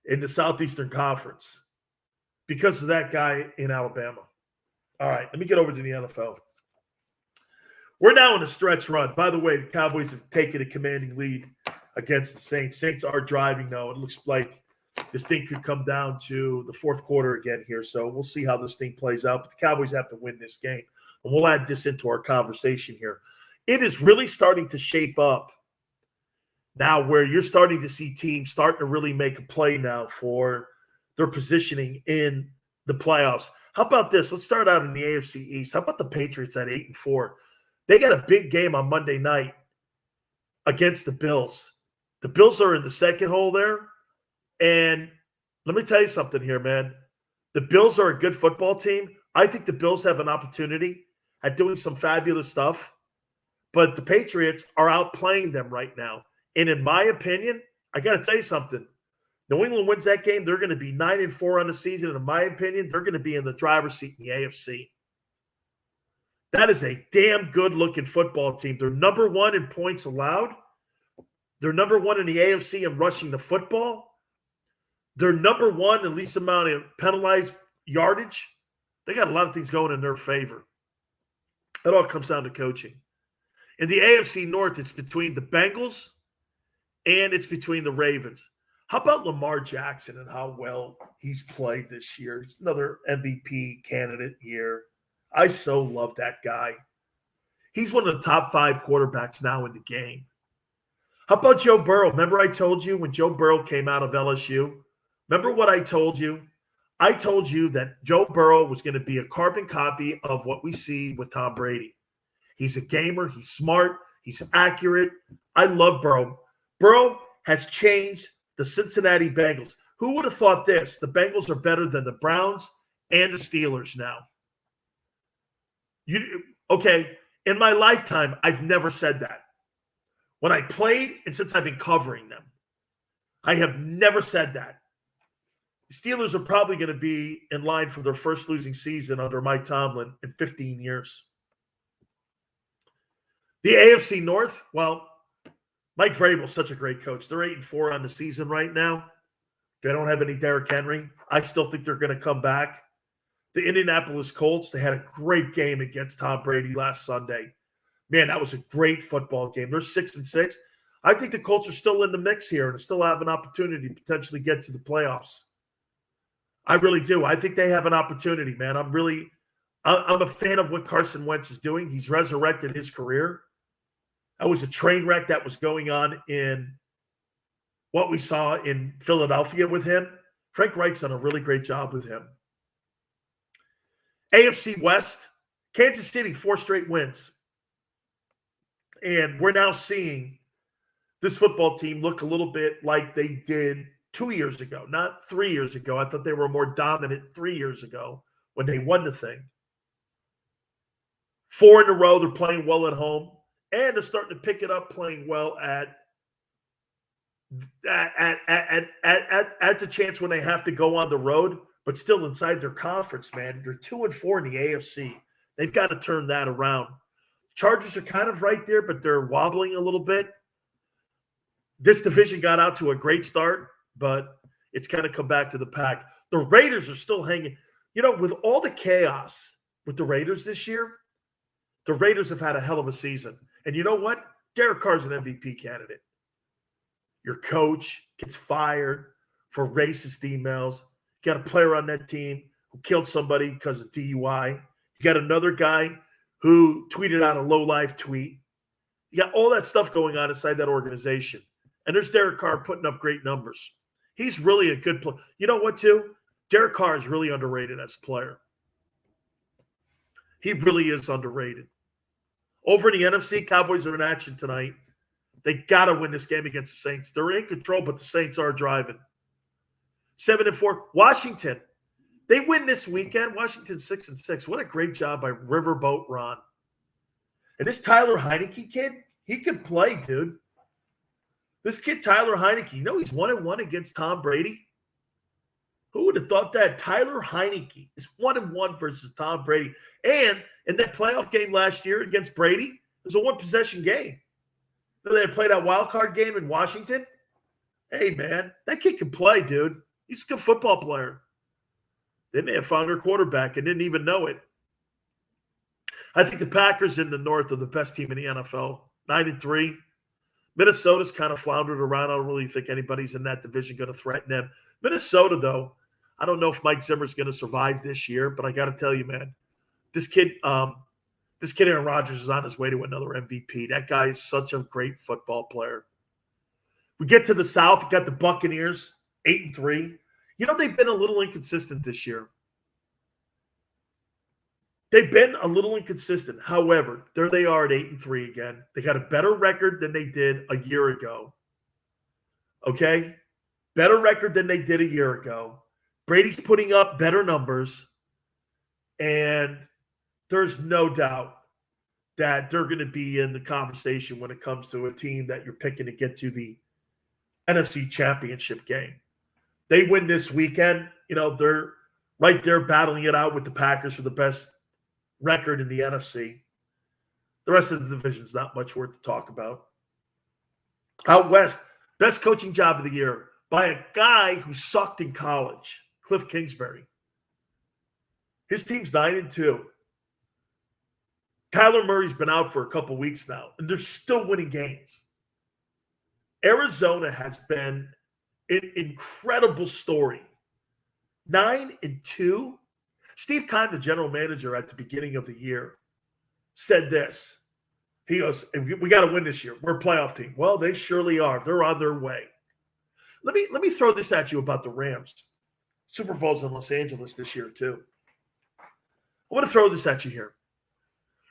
in the Southeastern Conference because of that guy in Alabama. All right, let me get over to the NFL. We're now in a stretch run. By the way, the Cowboys have taken a commanding lead against the Saints. Saints are driving now. It looks like this thing could come down to the fourth quarter again here. So we'll see how this thing plays out. But the Cowboys have to win this game. And we'll add this into our conversation here. It is really starting to shape up now where you're starting to see teams starting to really make a play now for their positioning in the playoffs. How about this? Let's start out in the AFC East. How about the Patriots at 8-4? They got a big game on Monday night against the Bills. The Bills are in the second hole there. And let me tell you something here, man. The Bills are a good football team. I think the Bills have an opportunity at doing some fabulous stuff. But the Patriots are outplaying them right now. And in my opinion, I got to tell you something. New England wins that game. They're going to be 9-4 on the season. And in my opinion, they're going to be in the driver's seat in the AFC. That is a damn good-looking football team. They're number one in points allowed. They're number one in the AFC in rushing the football. They're number one in least amount of penalized yardage. They got a lot of things going in their favor. It all comes down to coaching. In the AFC North, it's between the Bengals and it's between the Ravens. How about Lamar Jackson and how well he's played this year? He's another MVP candidate here. I so love that guy. He's one of the top 5 quarterbacks now in the game. How about Joe Burrow? Remember I told you when Joe Burrow came out of LSU? Remember what I told you? I told you that Joe Burrow was going to be a carbon copy of what we see with Tom Brady. He's a gamer. He's smart. He's accurate. I love Burrow. Burrow has changed the Cincinnati Bengals. Who would have thought this? The Bengals are better than the Browns and the Steelers now. Okay, in my lifetime, I've never said that. When I played and since I've been covering them, I have never said that. The Steelers are probably going to be in line for their first losing season under Mike Tomlin in 15 years. The AFC North, well, Mike Vrabel's such a great coach. They're 8-4 on the season right now. They don't have any Derrick Henry. I still think they're going to come back. The Indianapolis Colts, they had a great game against Tom Brady last Sunday. Man, that was a great football game. They're 6-6. I think the Colts are still in the mix here and still have an opportunity to potentially get to the playoffs. I really do. I think they have an opportunity, man. I'm a fan of what Carson Wentz is doing. He's resurrected his career. That was a train wreck that was going on in what we saw in Philadelphia with him. Frank Reich's done a really great job with him. AFC West, Kansas City, 4 straight wins. And we're now seeing this football team look a little bit like they did 2 years ago, not 3 years ago. I thought they were more dominant 3 years ago when they won the thing. 4 in a row, they're playing well at home. And they're starting to pick it up playing well at the chance when they have to go on the road, but still inside their conference, man. They're 2-4 in the AFC. They've got to turn that around. Chargers are kind of right there, but they're wobbling a little bit. This division got out to a great start, but it's kind of come back to the pack. The Raiders are still hanging. You know, with all the chaos with the Raiders this year, the Raiders have had a hell of a season. And you know what? Derek Carr's an MVP candidate. Your coach gets fired for racist emails. You got a player on that team who killed somebody because of DUI. You got another guy who tweeted out a low-life tweet. You got all that stuff going on inside that organization. And there's Derek Carr putting up great numbers. He's really a good player. You know what, too? Derek Carr is really underrated as a player. He really is underrated. Over in the NFC, Cowboys are in action tonight. They got to win this game against the Saints. They're in control, but the Saints are driving. 7-4. Washington. They win this weekend. Washington 6-6. What a great job by Riverboat Ron. And this Tyler Heineke kid, he can play, dude. This kid, Tyler Heineke, you know he's 1-1 against Tom Brady? Who would have thought that? Tyler Heineke is 1-1 versus Tom Brady. And in that playoff game last year against Brady, it was a one-possession game. They had played that wild card game in Washington. Hey, man, that kid can play, dude. He's a good football player. They may have found their quarterback and didn't even know it. I think the Packers in the North are the best team in the NFL. 9-3. Minnesota's kind of floundered around. I don't really think anybody's in that division going to threaten them. Minnesota, though, I don't know if Mike Zimmer's going to survive this year, but I got to tell you, man, this kid Aaron Rodgers is on his way to another MVP. That guy is such a great football player. We get to the South, we got the Buccaneers, 8-3. You know, they've been a little inconsistent this year. They've been a little inconsistent. However, there they are at 8-3 again. They got a better record than they did a year ago. Okay? Better record than they did a year ago. Brady's putting up better numbers. And there's no doubt that they're going to be in the conversation when it comes to a team that you're picking to get to the NFC Championship game. They win this weekend. You know, they're right there battling it out with the Packers for the best record in the NFC. The rest of the division's not much worth to talk about. Out west, best coaching job of the year. by a guy who sucked in college, Cliff Kingsbury. His team's 9-2. Kyler Murray's been out for a couple weeks now, and they're still winning games. Arizona has been an incredible story. 9-2. Steve Keim, the general manager at the beginning of the year, said this. He goes, we got to win this year. We're a playoff team. Well, they surely are. They're on their way. Let me throw this at you about the Rams. Super Bowl's in Los Angeles this year, too. I want to throw this at you here.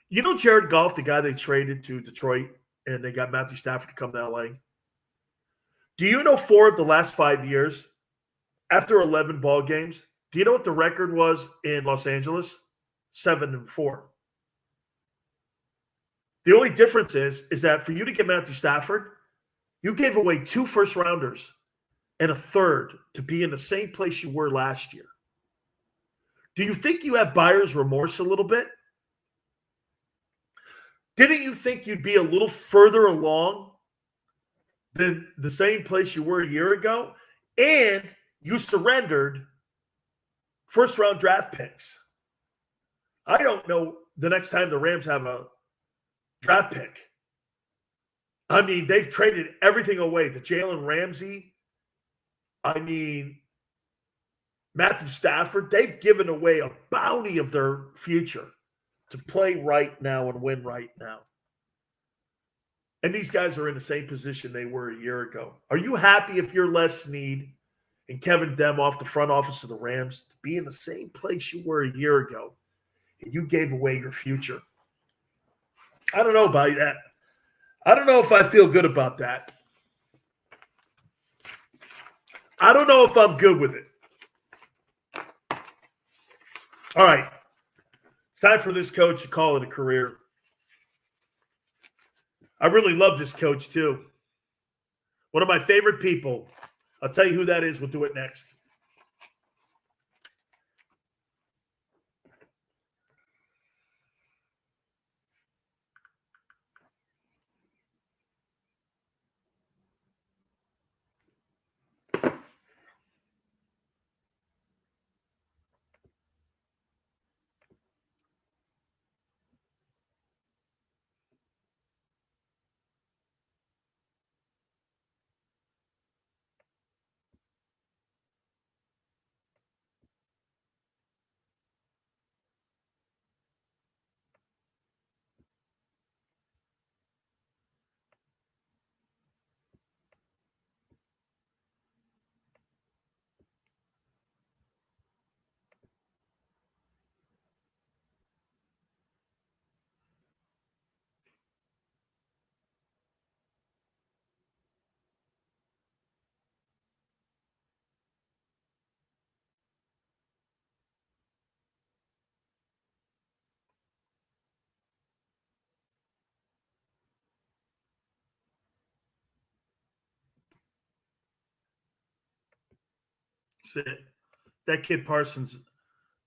You know Jared Goff, the guy they traded to Detroit, and they got Matthew Stafford to come to L.A.? Do you know 4 of the last 5 years, after 11 ball games, do you know what the record was in Los Angeles? 7-4. The only difference is that for you to get Matthew Stafford, you gave away 2 first-rounders and a third to be in the same place you were last year. Do you think you have buyer's remorse a little bit? Didn't you think you'd be a little further along than the same place you were a year ago? And you surrendered first-round draft picks. I don't know the next time the Rams have a draft pick. I mean, they've traded everything away. The Jalen Ramsey, Matthew Stafford, they've given away a bounty of their future to play right now and win right now. And these guys are in the same position they were a year ago. Are you happy if you're Les Snead and Kevin Demoff, the front office of the Rams, to be in the same place you were a year ago and you gave away your future? I don't know about that. I don't know if I feel good about that. I don't know if I'm good with it. All right. It's time for this coach to call it a career. I really love this coach, too. One of my favorite people. I'll tell you who that is. We'll do it next. That's it. That kid Parsons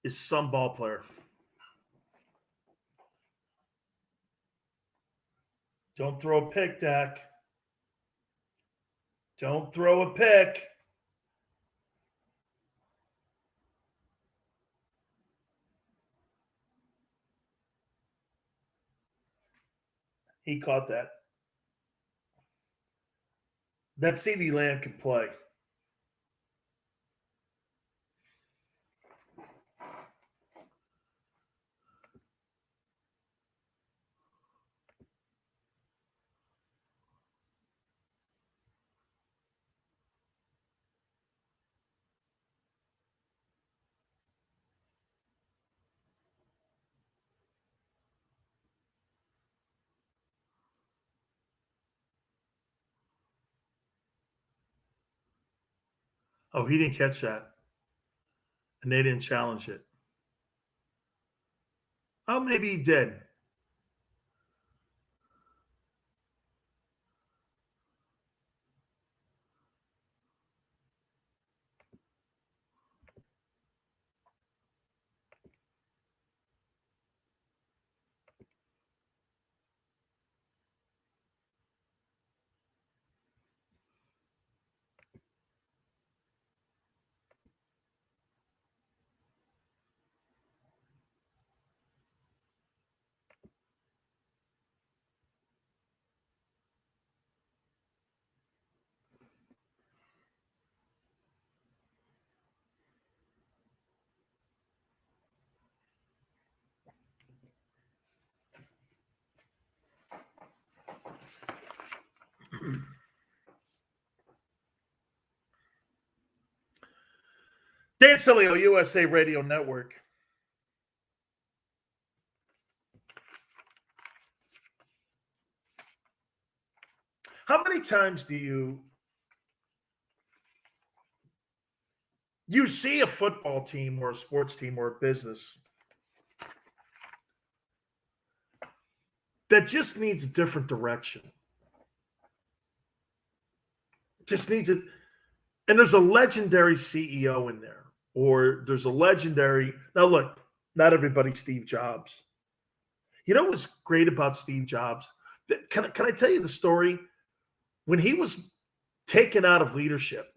is some ball player. Don't throw a pick, Dak. Don't throw a pick. He caught that. That CeeDee Lamb can play. Oh, he didn't catch that. And they didn't challenge it. Oh, maybe he did. Dan Sileo, USA Radio Network. How many times do you see a football team or a sports team or a business that just needs a different direction? Just needs it. And there's a legendary CEO in there, or there's a legendary. Now, look, not everybody Steve Jobs. You know what's great about Steve Jobs? Can I tell you the story? When he was taken out of leadership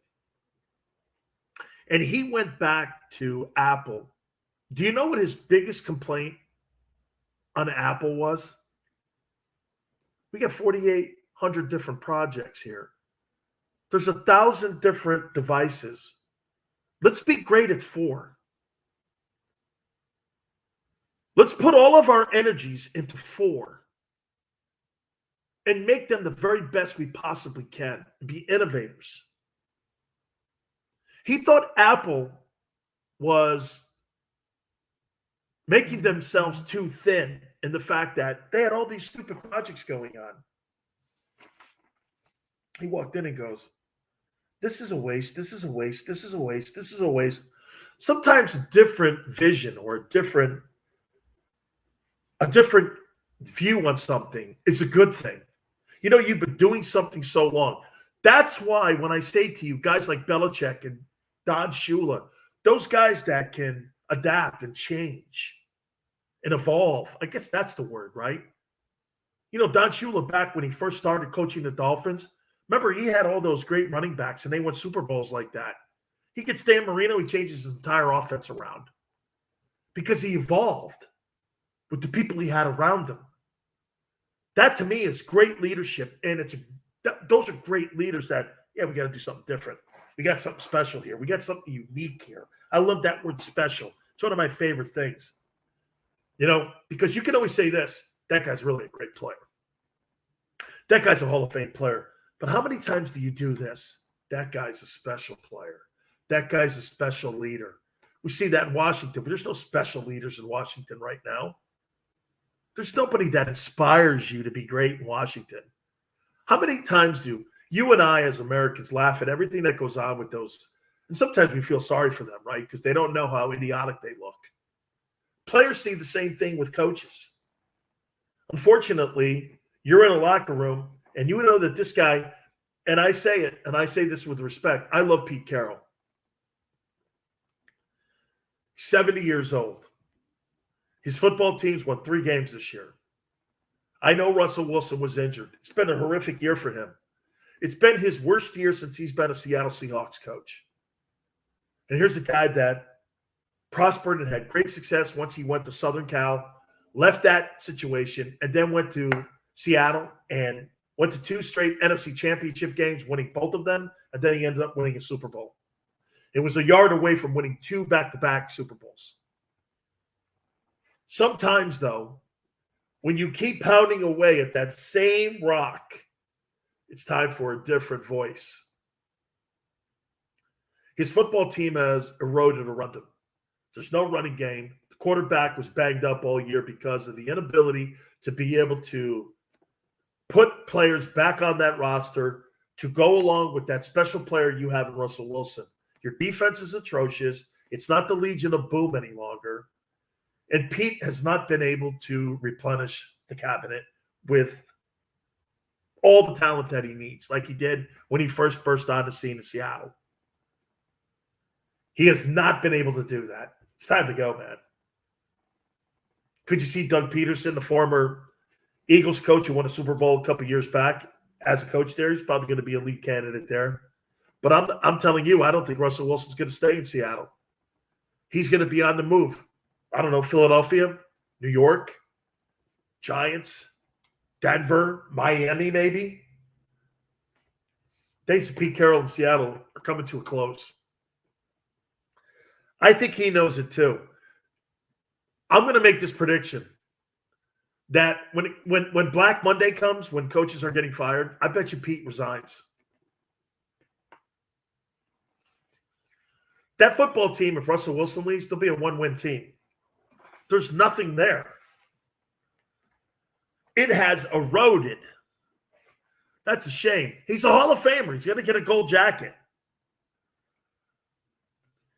and he went back to Apple, do you know what his biggest complaint on Apple was? We got 4,800 different projects here. There's 1,000 different devices. Let's be great at 4. Let's put all of our energies into 4 and make them the very best we possibly can. Be innovators. He thought Apple was making themselves too thin in the fact that they had all these stupid projects going on. He walked in and goes, this is a waste, this is a waste, this is a waste, this is a waste. Sometimes a different vision or a different view on something is a good thing. You know, you've been doing something so long. That's why when I say to you, guys like Belichick and Don Shula, those guys that can adapt and change and evolve, I guess that's the word, right? You know, Don Shula, back when he first started coaching the Dolphins, remember he had all those great running backs and they won Super Bowls like that. He gets Dan Marino, he changes his entire offense around because he evolved with the people he had around him. That to me is great leadership, and those are great leaders that, yeah, we got to do something different. We got something special here. We got something unique here. I love that word special. It's one of my favorite things. You know, because you can always say this, that guy's really a great player. That guy's a Hall of Fame player. But how many times do you do this? That guy's a special player. That guy's a special leader. We see that in Washington, but there's no special leaders in Washington right now. There's nobody that inspires you to be great in Washington. How many times do you and I as Americans laugh at everything that goes on with those? And sometimes we feel sorry for them, right? Because they don't know how idiotic they look. Players see the same thing with coaches. Unfortunately, you're in a locker room and you know that this guy, and I say it, and I say this with respect, I love Pete Carroll. 70 years old. His football teams won 3 games this year. I know Russell Wilson was injured. It's been a horrific year for him. It's been his worst year since he's been a Seattle Seahawks coach. And here's a guy that prospered and had great success once he went to Southern Cal, left that situation, and then went to Seattle and went to 2 straight NFC Championship games, winning both of them, and then he ended up winning a Super Bowl. It was a yard away from winning 2 back-to-back Super Bowls. Sometimes, though, when you keep pounding away at that same rock, it's time for a different voice. His football team has eroded around him. There's no running game. The quarterback was banged up all year because of the inability to be able to put players back on that roster to go along with that special player you have in Russell Wilson. Your defense is atrocious. It's not the Legion of Boom any longer. And Pete has not been able to replenish the cabinet with all the talent that he needs, like he did when he first burst on the scene in Seattle. He has not been able to do that. It's time to go, man. Could you see Doug Peterson, the former Eagles coach who won a Super Bowl a couple years back, as a coach there? He's probably going to be a lead candidate there. But I'm telling you, I don't think Russell Wilson's going to stay in Seattle. He's going to be on the move. I don't know, Philadelphia, New York, Giants, Denver, Miami, maybe. Days of Pete Carroll in Seattle are coming to a close. I think he knows it too. I'm going to make this prediction that when Black Monday comes, when coaches are getting fired, I bet you Pete resigns. That football team, if Russell Wilson leaves, they'll be a one-win team. There's nothing there. It has eroded. That's a shame. He's a Hall of Famer. He's going to get a gold jacket.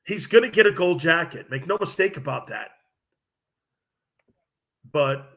He's going to get a gold jacket. Make no mistake about that. But